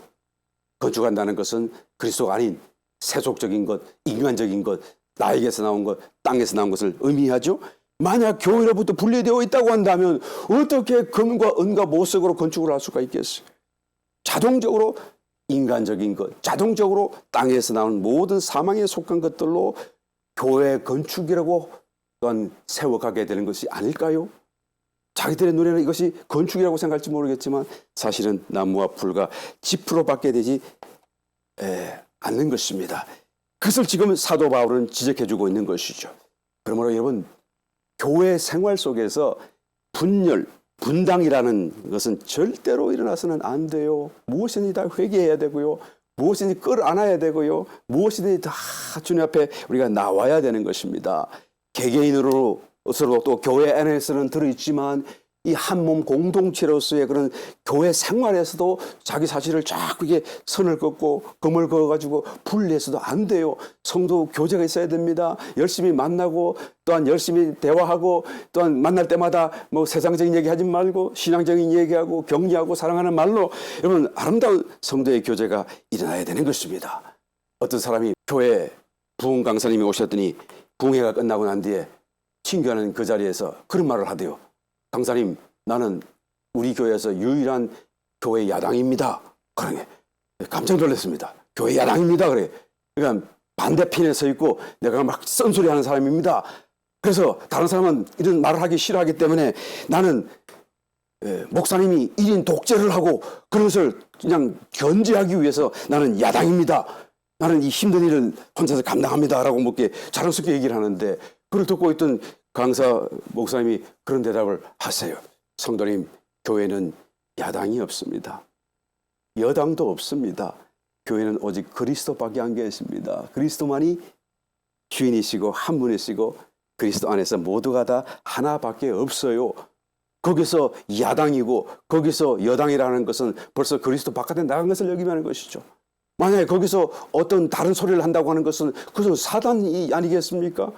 건축한다는 것은 그리스도가 아닌 세속적인 것, 인간적인 것, 나에게서 나온 것, 땅에서 나온 것을 의미하죠. 만약 교회로부터 분리되어 있다고 한다면 어떻게 금과 은과 보석으로 건축을 할 수가 있겠어요? 자동적으로 인간적인 것, 자동적으로 땅에서 나온 모든 사망에 속한 것들로 교회 건축이라고 또한 세워가게 되는 것이 아닐까요? 자기들의 눈에는 이것이 건축이라고 생각할지 모르겠지만 사실은 나무와 풀과 지프로밖에 되지 않는 것입니다. 그것을 지금 사도 바울은 지적해주고 있는 것이죠. 그러므로 여러분 교회 생활 속에서 분열, 분당이라는 것은 절대로 일어나서는 안 돼요. 무엇이든지 다 회개해야 되고요. 무엇이든지 끌어안아야 되고요. 무엇이든지 다 주님 앞에 우리가 나와야 되는 것입니다. 개개인으로 서로 또 교회 안에서는 들어있지만 이 한 몸 공동체로서의 그런 교회 생활에서도 자기 사실을 자꾸 이게 선을 긋고 금을 그어가지고 분리해서도 안 돼요. 성도 교제가 있어야 됩니다. 열심히 만나고 또한 열심히 대화하고 또한 만날 때마다 뭐 세상적인 얘기 하지 말고 신앙적인 얘기하고 격려하고 사랑하는 말로 여러분 아름다운 성도의 교제가 일어나야 되는 것입니다. 어떤 사람이 교회 부흥 강사님이 오셨더니 부흥회가 끝나고 난 뒤에 친교하는 그 자리에서 그런 말을 하대요. 강사님, 나는 우리 교회에서 유일한 교회 야당입니다. 그러네. 깜짝 놀랐습니다. 교회 야당입니다. 그래. 그러니까 반대편에 서 있고 내가 막 썬소리 하는 사람입니다. 그래서 다른 사람은 이런 말을 하기 싫어하기 때문에 나는 목사님이 1인 독재를 하고 그것을 그냥 견제하기 위해서 나는 야당입니다. 나는 이 힘든 일을 혼자서 감당합니다. 라고 뭐 이렇게 자랑스럽게 얘기를 하는데 그걸 듣고 있던 강사 목사님이 그런 대답을 하세요. 성도님, 교회는 야당이 없습니다. 여당도 없습니다. 교회는 오직 그리스도밖에 안 계십니다. 그리스도만이 주인이시고 한 분이시고 그리스도 안에서 모두가 다 하나밖에 없어요. 거기서 야당이고 거기서 여당이라는 것은 벌써 그리스도 바깥에 나간 것을 의미하는 것이죠. 만약에 거기서 어떤 다른 소리를 한다고 하는 것은 그것은 사단이 아니겠습니까?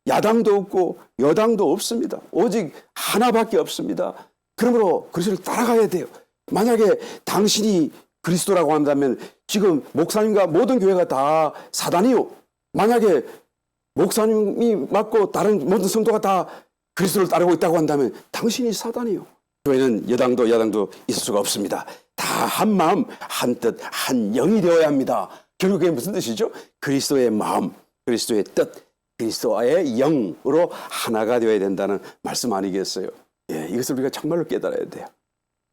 야당도 없고 여당도 없습니다. 오직 하나밖에 없습니다. 그러므로 그리스도를 따라가야 돼요. 만약에 당신이 그리스도라고 한다면 지금 목사님과 모든 교회가 다 사단이요. 만약에 목사님이 맞고 다른 모든 성도가 다 그리스도를 따르고 있다고 한다면 당신이 사단이요. 교회는 여당도 야당도 있을 수가 없습니다. 다 한 마음, 한 뜻, 한 영이 되어야 합니다. 결국에 무슨 뜻이죠? 그리스도의 마음, 그리스도의 뜻, 그리스도의 영으로 하나가 되어야 된다는 말씀 아니겠어요? 예, 이것을 우리가 정말로 깨달아야 돼요.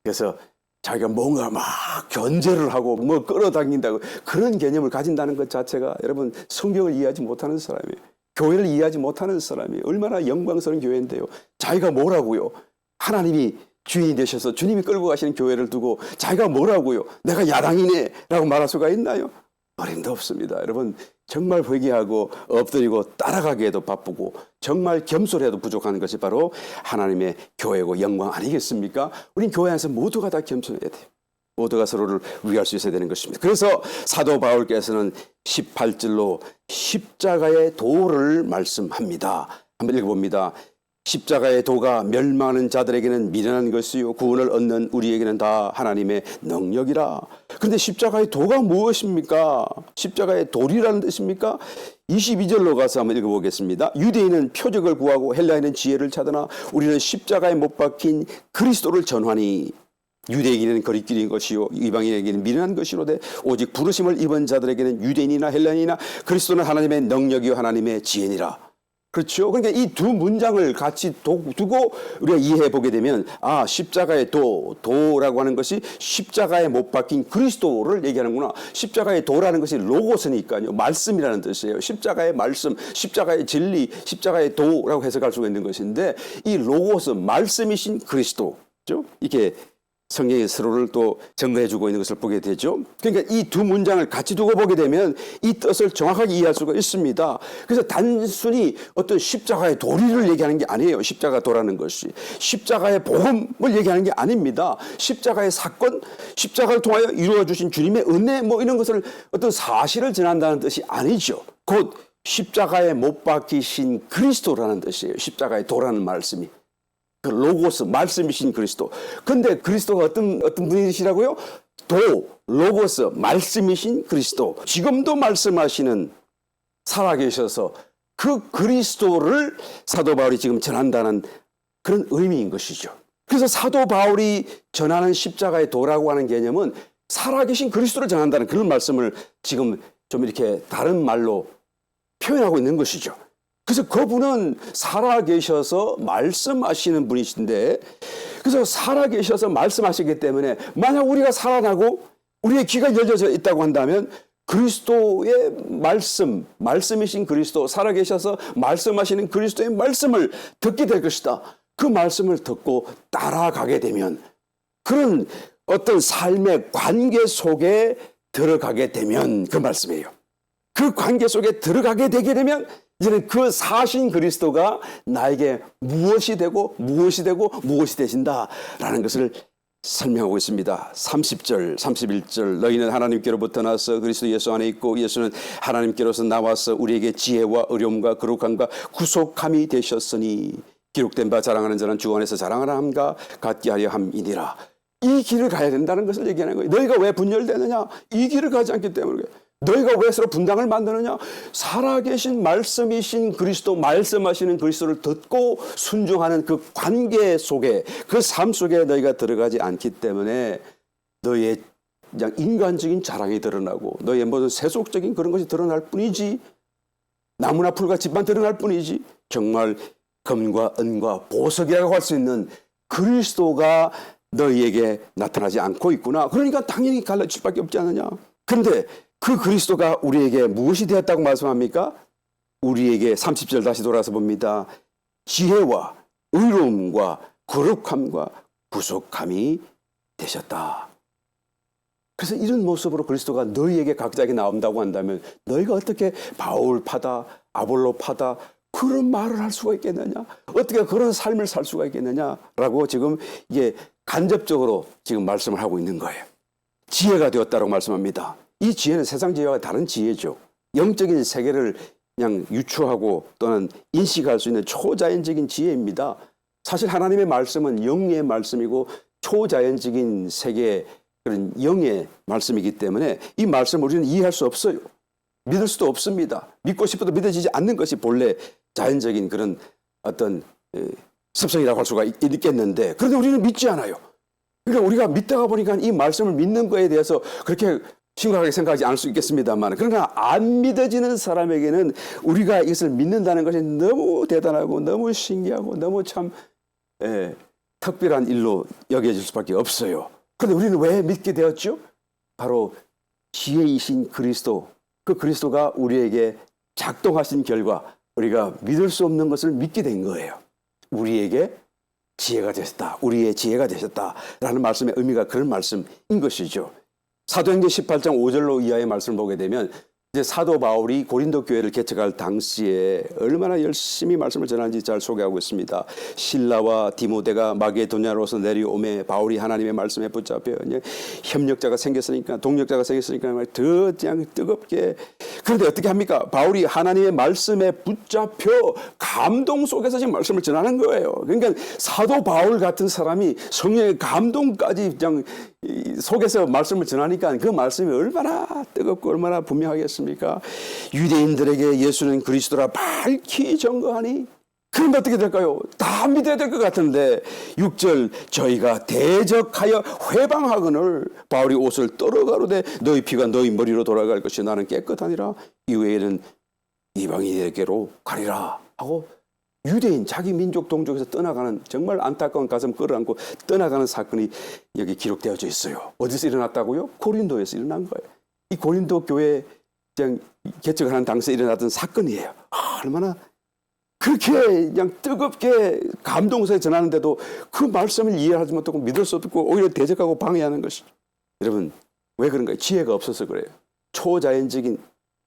그래서 자기가 뭔가 막 견제를 하고 뭐 끌어당긴다고 그런 개념을 가진다는 것 자체가 여러분 성경을 이해하지 못하는 사람이에요. 교회를 이해하지 못하는 사람이 얼마나 영광스러운 교회인데요. 자기가 뭐라고요? 하나님이 주인이 되셔서 주님이 끌고 가시는 교회를 두고 자기가 뭐라고요? 내가 야당이네 라고 말할 수가 있나요? 어림도 없습니다. 여러분 정말 회개하고 엎드리고 따라가기에도 바쁘고 정말 겸손해도 부족한 것이 바로 하나님의 교회고 영광 아니겠습니까? 우린 교회 안에서 모두가 다 겸손해야 돼요. 모두가 서로를 위할 수 있어야 되는 것입니다. 그래서 사도 바울께서는 18절로 십자가의 도를 말씀합니다. 한번 읽어봅니다. 십자가의 도가 멸망하는 자들에게는 미련한 것이요 구원을 얻는 우리에게는 다 하나님의 능력이라. 그런데 십자가의 도가 무엇입니까? 십자가의 돌이라는 뜻입니까? 22절로 가서 한번 읽어보겠습니다. 유대인은 표적을 구하고 헬라인은 지혜를 찾으나 우리는 십자가에 못 박힌 그리스도를 전하니 유대인에게는 거리끼리인 것이요 이방인에게는 미련한 것이로되 오직 부르심을 입은 자들에게는 유대인이나 헬라인이나 그리스도는 하나님의 능력이요 하나님의 지혜니라. 그렇죠. 그러니까 이 두 문장을 같이 두고 우리가 이해해 보게 되면 십자가의 도라고 하는 것이 십자가에 못 박힌 그리스도를 얘기하는구나. 십자가의 도라는 것이 로고스니까요. 말씀이라는 뜻이에요. 십자가의 말씀, 십자가의 진리, 십자가의 도라고 해석할 수가 있는 것인데 이 로고스, 말씀이신 그리스도죠. 이게 성경이 서로를 또 증거해 주고 있는 것을 보게 되죠. 그러니까 이 두 문장을 같이 두고 보게 되면 이 뜻을 정확하게 이해할 수가 있습니다. 그래서 단순히 어떤 십자가의 도리를 얘기하는 게 아니에요. 십자가 도라는 것이 십자가의 복음을 얘기하는 게 아닙니다. 십자가의 사건, 십자가를 통하여 이루어 주신 주님의 은혜 이런 것을 어떤 사실을 전한다는 뜻이 아니죠. 곧 십자가에 못 박히신 그리스도라는 뜻이에요. 십자가의 도라는 말씀이. 그 로고스, 말씀이신 그리스도. 근데 그리스도가 어떤 분이시라고요? 로고스, 말씀이신 그리스도. 지금도 말씀하시는 살아계셔서 그 그리스도를 사도 바울이 지금 전한다는 그런 의미인 것이죠. 그래서 사도 바울이 전하는 십자가의 도라고 하는 개념은 살아계신 그리스도를 전한다는 그런 말씀을 지금 좀 이렇게 다른 말로 표현하고 있는 것이죠. 그래서 그분은 살아계셔서 말씀하시는 분이신데, 그래서 살아계셔서 말씀하시기 때문에 만약 우리가 살아나고 우리의 귀가 열려져 있다고 한다면 그리스도의 말씀이신 그리스도, 살아계셔서 말씀하시는 그리스도의 말씀을 듣게 될 것이다. 그 말씀을 듣고 따라가게 되면 그런 어떤 삶의 관계 속에 들어가게 되면 그 말씀이에요. 그 관계 속에 들어가게 되게 되면 이제는 그 사신 그리스도가 나에게 무엇이 되고 되신다라는 것을 설명하고 있습니다. 30절, 31절 너희는 하나님께로부터 나서 그리스도 예수 안에 있고 예수는 하나님께로서 나와서 우리에게 지혜와 의로움과 거룩함과 구속함이 되셨으니 기록된 바 자랑하는 자는 주 안에서 자랑하라 함과 같게 하려 함이니라. 이 길을 가야 된다는 것을 얘기하는 거예요. 너희가 왜 분열되느냐? 이 길을 가지 않기 때문에. 너희가 왜 서로 분당을 만드느냐? 살아계신 말씀이신 그리스도, 말씀하시는 그리스도를 듣고 순종하는 그 관계 속에, 그 삶 속에 너희가 들어가지 않기 때문에 너희의 그냥 인간적인 자랑이 드러나고 너희의 모든 세속적인 그런 것이 드러날 뿐이지, 나무나 풀과 집만 드러날 뿐이지, 정말 금과 은과 보석이라고 할 수 있는 그리스도가 너희에게 나타나지 않고 있구나. 그러니까 당연히 갈라질 수밖에 없지 않느냐. 그런데 그 그리스도가 우리에게 무엇이 되었다고 말씀합니까? 우리에게 30절 다시 돌아서 봅니다. 지혜와 의로움과 거룩함과 구속함이 되셨다. 그래서 이런 모습으로 그리스도가 너희에게 각자에게 나온다고 한다면 너희가 어떻게 바울파다, 아볼로파다 그런 말을 할 수가 있겠느냐? 어떻게 그런 삶을 살 수가 있겠느냐라고 지금 이게 간접적으로 지금 말씀을 하고 있는 거예요. 지혜가 되었다고 말씀합니다. 이 지혜는 세상 지혜와 다른 지혜죠. 영적인 세계를 그냥 유추하고 또는 인식할 수 있는 초자연적인 지혜입니다. 사실 하나님의 말씀은 영의 말씀이고 초자연적인 세계의 그런 영의 말씀이기 때문에 이 말씀을 우리는 이해할 수 없어요. 믿을 수도 없습니다. 믿고 싶어도 믿어지지 않는 것이 본래 자연적인 그런 어떤 습성이라고 할 수가 있겠는데, 그런데 우리는 믿지 않아요. 그러니까 우리가 믿다가 보니까 이 말씀을 믿는 거에 대해서 그렇게 심각하게 생각하지 않을 수 있겠습니다만, 그러나 안 믿어지는 사람에게는 우리가 이것을 믿는다는 것이 너무 대단하고 너무 신기하고 너무 참 특별한 일로 여겨질 수밖에 없어요. 그런데 우리는 왜 믿게 되었죠? 바로 지혜이신 그리스도, 그 그리스도가 우리에게 작동하신 결과 우리가 믿을 수 없는 것을 믿게 된 거예요. 우리에게 지혜가 되셨다. 우리의 지혜가 되셨다라는 말씀의 의미가 그런 말씀인 것이죠. 사도행전 18장 5절로 이하의 말씀을 보게 되면 이제 사도 바울이 고린도 교회를 개척할 당시에 얼마나 열심히 말씀을 전하는지 잘 소개하고 있습니다. 실라와 디모데가 마게도냐로서 내려오매 바울이 하나님의 말씀에 붙잡혀 협력자가 생겼으니까 동력자가 생겼으니까 더 그냥 뜨겁게. 그런데 어떻게 합니까? 바울이 하나님의 말씀에 붙잡혀 감동 속에서 지금 말씀을 전하는 거예요. 그러니까 사도 바울 같은 사람이 성령의 감동까지 그냥 속에서 말씀을 전하니까 그 말씀이 얼마나 뜨겁고 얼마나 분명하겠습니까? 유대인들에게 예수는 그리스도라 밝히 증거하니 그럼 어떻게 될까요? 다 믿어야 될 것 같은데 6절 저희가 대적하여 회방하거늘 바울이 옷을 떨어가로되 너희 피가 너희 머리로 돌아갈 것이 나는 깨끗하니라 이후에는 이방인에게로 가리라 하고 유대인 자기 민족 동족에서 떠나가는 정말 안타까운 가슴 끌어안고 떠나가는 사건이 여기 기록되어져 있어요. 어디서 일어났다고요? 고린도에서 일어난 거예요. 이 고린도 교회 개척하는 당시에 일어났던 사건이에요. 얼마나 그렇게 그냥 뜨겁게 감동서에 전하는데도 그 말씀을 이해하지 못하고 믿을 수 없고 오히려 대적하고 방해하는 것이죠. 여러분 왜 그런가요? 지혜가 없어서 그래요. 초자연적인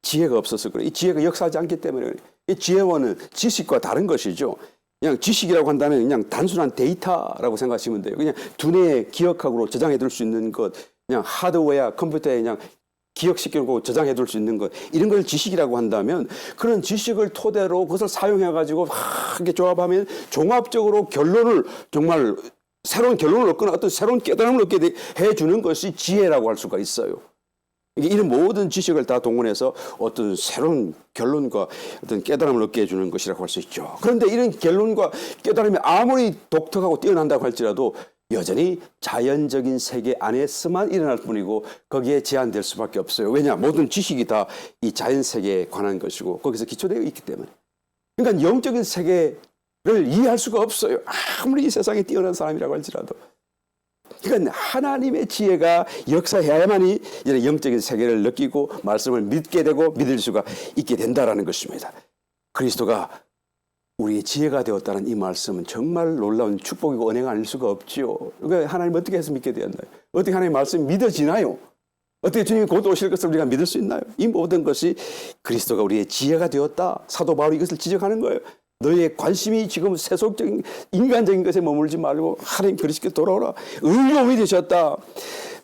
지혜가 없어서 그래요. 이 지혜가 역사하지 않기 때문에 그래요. 이 지혜원은 지식과 다른 것이죠. 그냥 지식이라고 한다면 그냥 단순한 데이터라고 생각하시면 돼요. 그냥 두뇌에 기억하고 저장해둘 수 있는 것, 그냥 하드웨어, 컴퓨터에 그냥 기억시키고 저장해둘 수 있는 것, 이런 걸 지식이라고 한다면 그런 지식을 토대로 그것을 사용해가지고 이렇게 조합하면 종합적으로 결론을 정말 새로운 결론을 얻거나 어떤 새로운 깨달음을 얻게 해주는 것이 지혜라고 할 수가 있어요. 이런 모든 지식을 다 동원해서 어떤 새로운 결론과 어떤 깨달음을 얻게 해주는 것이라고 할 수 있죠. 그런데 이런 결론과 깨달음이 아무리 독특하고 뛰어난다고 할지라도 여전히 자연적인 세계 안에서만 일어날 뿐이고 거기에 제한될 수밖에 없어요. 왜냐? 모든 지식이 다 이 자연 세계에 관한 것이고 거기서 기초되어 있기 때문에. 그러니까 영적인 세계를 이해할 수가 없어요. 아무리 이 세상에 뛰어난 사람이라고 할지라도. 그러니까 하나님의 지혜가 역사해야만이 이런 영적인 세계를 느끼고 말씀을 믿게 되고 믿을 수가 있게 된다라는 것입니다. 그리스도가 우리의 지혜가 되었다는 이 말씀은 정말 놀라운 축복이고 은혜가 아닐 수가 없지요. 그러니까 하나님 어떻게 해서 믿게 되었나요? 어떻게 하나님의 말씀이 믿어지나요? 어떻게 주님이 곧 오실 것을 우리가 믿을 수 있나요? 이 모든 것이 그리스도가 우리의 지혜가 되었다. 사도 바울이 이것을 지적하는 거예요. 너의 관심이 지금 세속적인 인간적인 것에 머물지 말고 하나님 그리스도께 돌아오라. 의로움이 되셨다.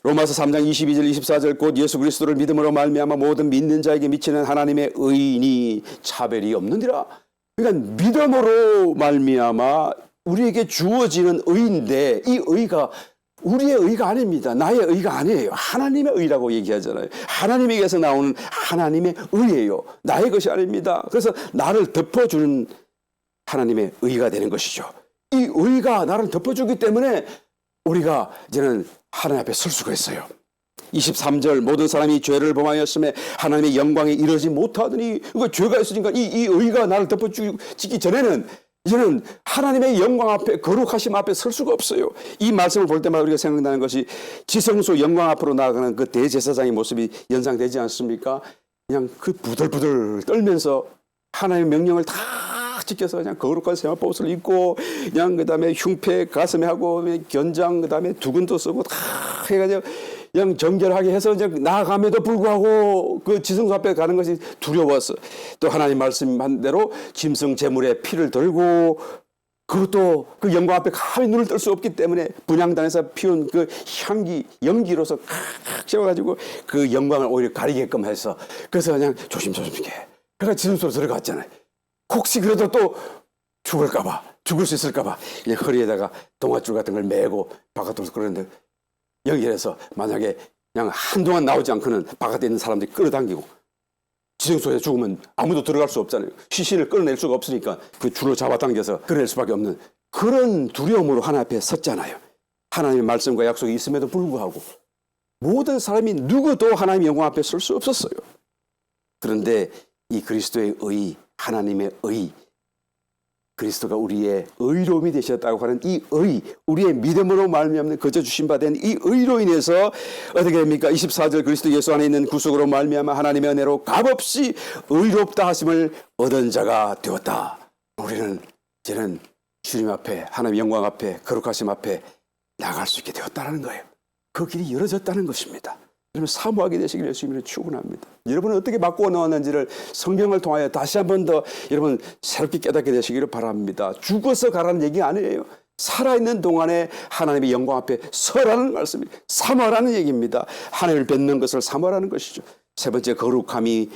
로마서 3장 22절 24절 곧 예수 그리스도를 믿음으로 말미암아 모든 믿는 자에게 미치는 하나님의 의인이 차별이 없느니라. 그러니까 믿음으로 말미암아 우리에게 주어지는 의인데 이 의가 우리의 의가 아닙니다. 나의 의가 아니에요. 하나님의 의라고 얘기하잖아요. 하나님에게서 나오는 하나님의 의예요. 나의 것이 아닙니다. 그래서 나를 덮어주는 하나님의 의가 되는 것이죠. 이 의가 나를 덮어주기 때문에 우리가 이제는 하나님 앞에 설 수가 있어요. 23절 모든 사람이 죄를 범하였음에 하나님의 영광에 이르지 못하더니 그러니까 죄가 있으니까 이 의가 나를 덮어주기 전에는 이제는 하나님의 영광 앞에 거룩하심 앞에 설 수가 없어요. 이 말씀을 볼 때마다 우리가 생각나는 것이 지성소 영광 앞으로 나아가는 그 대제사장의 모습이 연상되지 않습니까? 그냥 그 부들부들 떨면서 하나님의 명령을 다 지켜서 그냥 거룩한 세마포옷을 입고 그냥 그다음에 흉패 가슴에 하고 견장 그다음에 두근도 쓰고 다 해가지고 그냥 정결하게 해서 이제 나아감에도 불구하고 그 지성소 앞에 가는 것이 두려웠어. 또 하나님 말씀한 대로 짐승 제물에 피를 들고 그것도 그 영광 앞에 감히 눈을 뜰 수 없기 때문에 분향단에서 피운 그 향기 연기로서 칵 씌워가지고 그 영광을 오히려 가리게끔 해서 그래서 그냥 조심조심하게 그러니까 지성소로 들어갔잖아요. 혹시 그래도 또 죽을까봐 죽을 수 있을까봐 그냥 허리에다가 동아줄 같은 걸 메고 바깥으로 그러는데 연결해서 만약에 그냥 한동안 나오지 않고는 바깥에 있는 사람들이 끌어당기고 지성소에 죽으면 아무도 들어갈 수 없잖아요. 시신을 끌어낼 수가 없으니까 그 줄로 잡아당겨서 끌어낼 수밖에 없는 그런 두려움으로 하나님 앞에 섰잖아요. 하나님의 말씀과 약속이 있음에도 불구하고 모든 사람이 누구도 하나님의 영광 앞에 설 수 없었어요. 그런데 이 그리스도의 의 하나님의 의 그리스도가 우리의 의로움이 되셨다고 하는 이 의 우리의 믿음으로 말미암는 거저 주신 바 된 이 의로 인해서 어떻게 됩니까? 24절 그리스도 예수 안에 있는 구속으로 말미암아 하나님의 은혜로 값없이 의롭다 하심을 얻은 자가 되었다. 우리는 이제는 주님 앞에, 하나님의 영광 앞에, 거룩하심 앞에 나갈 수 있게 되었다는 거예요. 그 길이 열어졌다는 것입니다. 여러분 사모하게 되시기를 예수님을 축원합니다. 여러분은 어떻게 바꾸어 놓았는지를 성경을 통하여 다시 한 번 더 여러분 새롭게 깨닫게 되시기를 바랍니다. 죽어서 가라는 얘기 아니에요. 살아있는 동안에 하나님의 영광 앞에 서라는 말씀이 사모하라는 얘기입니다. 하나님을 뵙는 것을 사모하라는 것이죠. 세 번째, 거룩함이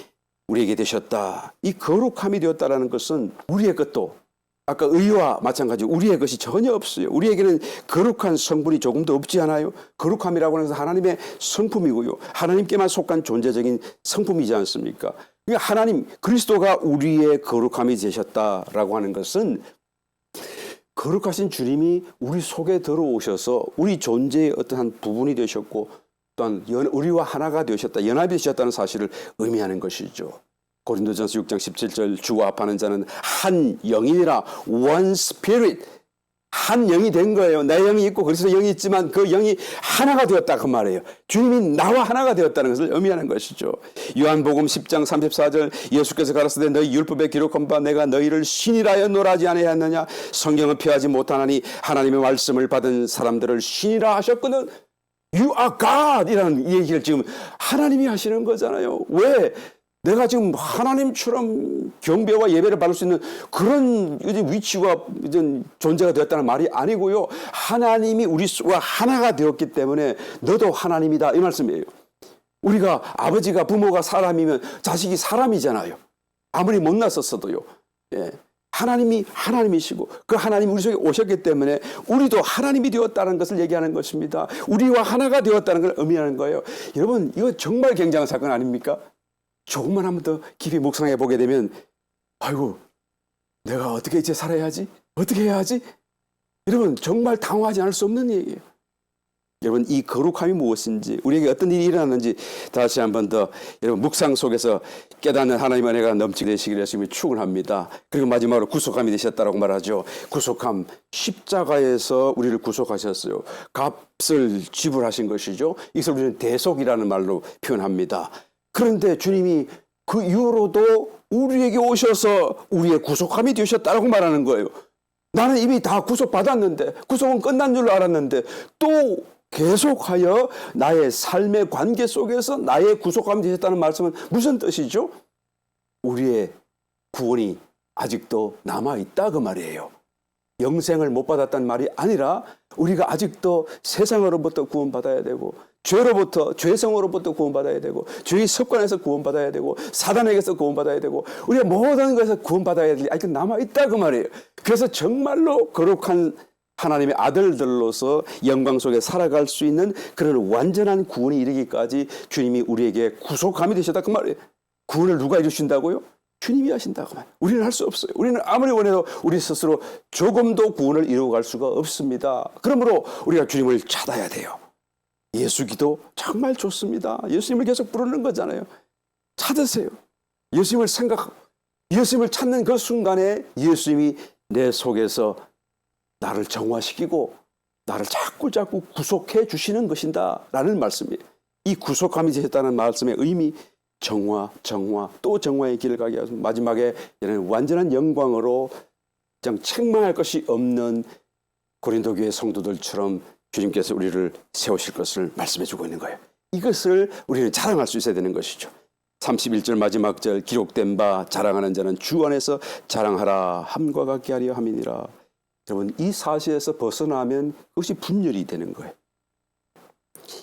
우리에게 되셨다. 이 거룩함이 되었다는 것은 우리의 것도 아까 의와 마찬가지로 우리의 것이 전혀 없어요. 우리에게는 거룩한 성분이 조금도 없지 않아요. 거룩함이라고 하는 것은 하나님의 성품이고요. 하나님께만 속한 존재적인 성품이지 않습니까? 그러니까 하나님 그리스도가 우리의 거룩함이 되셨다라고 하는 것은 거룩하신 주님이 우리 속에 들어오셔서 우리 존재의 어떠한 부분이 되셨고 또한 우리와 하나가 되셨다, 연합이 되셨다는 사실을 의미하는 것이죠. 고린도전서 6장 17절 주와 합하는 자는 한 영이라 one spirit 한 영이 된 거예요. 내 영이 있고 그리스도 영이 있지만 그 영이 하나가 되었다 그 말이에요. 주님이 나와 하나가 되었다는 것을 의미하는 것이죠. 요한복음 10장 34절 예수께서 가라사대 너희 율법에 기록한 바 내가 너희를 신이라 하여 놀라지 아니하였느냐. 성경을 폐하지 못하나니 하나님의 말씀을 받은 사람들을 신이라 하셨거든. You are God 이라는 얘기를 지금 하나님이 하시는 거잖아요. 왜? 내가 지금 하나님처럼 경배와 예배를 받을 수 있는 그런 위치와 존재가 되었다는 말이 아니고요. 하나님이 우리와 하나가 되었기 때문에 너도 하나님이다 이 말씀이에요. 우리가 아버지가 부모가 사람이면 자식이 사람이잖아요. 아무리 못났었어도요. 예. 하나님이 하나님이시고 그 하나님이 우리 속에 오셨기 때문에 우리도 하나님이 되었다는 것을 얘기하는 것입니다. 우리와 하나가 되었다는 걸 의미하는 거예요. 여러분 이거 정말 굉장한 사건 아닙니까? 조금만 한번 더 깊이 묵상해 보게 되면 아이고 내가 어떻게 이제 살아야 하지? 어떻게 해야 하지? 여러분 정말 당황하지 않을 수 없는 얘기예요. 여러분 이 거룩함이 무엇인지 우리에게 어떤 일이 일어났는지 다시 한번 더 여러분 묵상 속에서 깨닫는 하나님의 은혜가 넘치게 되시기를 열심히 축원합니다. 그리고 마지막으로 구속함이 되셨다라고 말하죠. 구속함, 십자가에서 우리를 구속하셨어요. 값을 지불하신 것이죠. 이것을 우리는 대속이라는 말로 표현합니다. 그런데 주님이 그 이후로도 우리에게 오셔서 우리의 구속함이 되셨다라고 말하는 거예요. 나는 이미 다 구속받았는데 구속은 끝난 줄 알았는데 또 계속하여 나의 삶의 관계 속에서 나의 구속함이 되셨다는 말씀은 무슨 뜻이죠? 우리의 구원이 아직도 남아있다 그 말이에요. 영생을 못 받았다는 말이 아니라 우리가 아직도 세상으로부터 구원받아야 되고 죄로부터 죄성으로부터 구원받아야 되고 죄의 습관에서 구원받아야 되고 사단에게서 구원받아야 되고 우리가 모든 것에서 구원받아야 될 아직도 남아있다 그 말이에요. 그래서 정말로 거룩한 하나님의 아들들로서 영광 속에 살아갈 수 있는 그런 완전한 구원이 이르기까지 주님이 우리에게 구속함이 되셨다 그 말이에요. 구원을 누가 이루신다고요? 주님이 하신다고 말이에요. 우리는 할 수 없어요. 우리는 아무리 원해도 우리 스스로 조금도 구원을 이루어갈 수가 없습니다. 그러므로 우리가 주님을 찾아야 돼요. 예수 기도 정말 좋습니다. 예수님을 계속 부르는 거잖아요. 찾으세요. 예수님을 생각하고 예수님을 찾는 그 순간에 예수님이 내 속에서 나를 정화시키고 나를 자꾸 구속해 주시는 것이다 라는 말씀이에요. 이 구속함이 되셨다는 말씀의 의미 정화 또 정화의 길을 가게 하셔서 마지막에 완전한 영광으로 책망할 것이 없는 고린도 교회 성도들처럼 주님께서 우리를 세우실 것을 말씀해 주고 있는 거예요. 이것을 우리는 자랑할 수 있어야 되는 것이죠. 31절 마지막 절 기록된 바 자랑하는 자는 주 안에서 자랑하라 함과 같게 하려 함이니라. 여러분 이 사실에서 벗어나면 그것이 분열이 되는 거예요.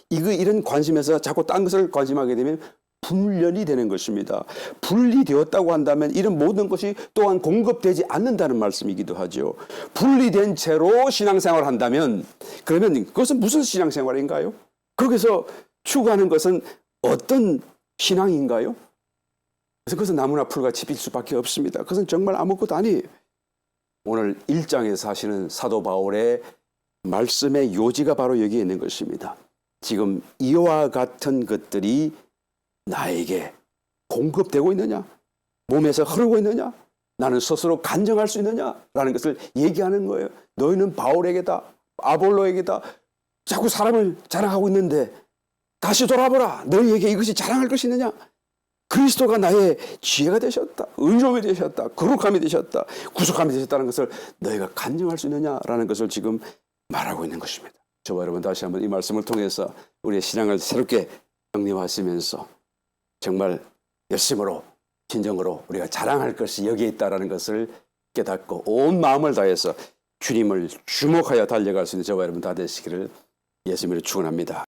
이런 관심에서 자꾸 딴 것을 관심하게 되면 분열이 되는 것입니다. 분리되었다고 한다면 이런 모든 것이 또한 공급되지 않는다는 말씀이기도 하죠. 분리된 채로 신앙생활을 한다면 그러면 그것은 무슨 신앙생활인가요? 거기서 추구하는 것은 어떤 신앙인가요? 그래서 그것은 나무나 풀같이 빌 수밖에 없습니다. 그것은 정말 아무것도 아니에요. 오늘 1장에서 하시는 사도 바울의 말씀의 요지가 바로 여기에 있는 것입니다. 지금 이와 같은 것들이 나에게 공급되고 있느냐? 몸에서 흐르고 있느냐? 나는 스스로 간정할 수 있느냐라는 것을 얘기하는 거예요. 너희는 바울에게다, 아볼로에게다 자꾸 사람을 자랑하고 있는데 다시 돌아보라. 너희에게 이것이 자랑할 것이 있느냐? 그리스도가 나의 지혜가 되셨다, 의로움이 되셨다, 거룩함이 되셨다, 구속함이 되셨다는 것을 너희가 간증할 수 있느냐라는 것을 지금 말하고 있는 것입니다. 저와 여러분 다시 한번 이 말씀을 통해서 우리의 신앙을 새롭게 정리하시면서 정말 열심으로 진정으로 우리가 자랑할 것이 여기에 있다는 것을 깨닫고 온 마음을 다해서 주님을 주목하여 달려갈 수 있는 저와 여러분 다 되시기를 예수님으로 축원합니다.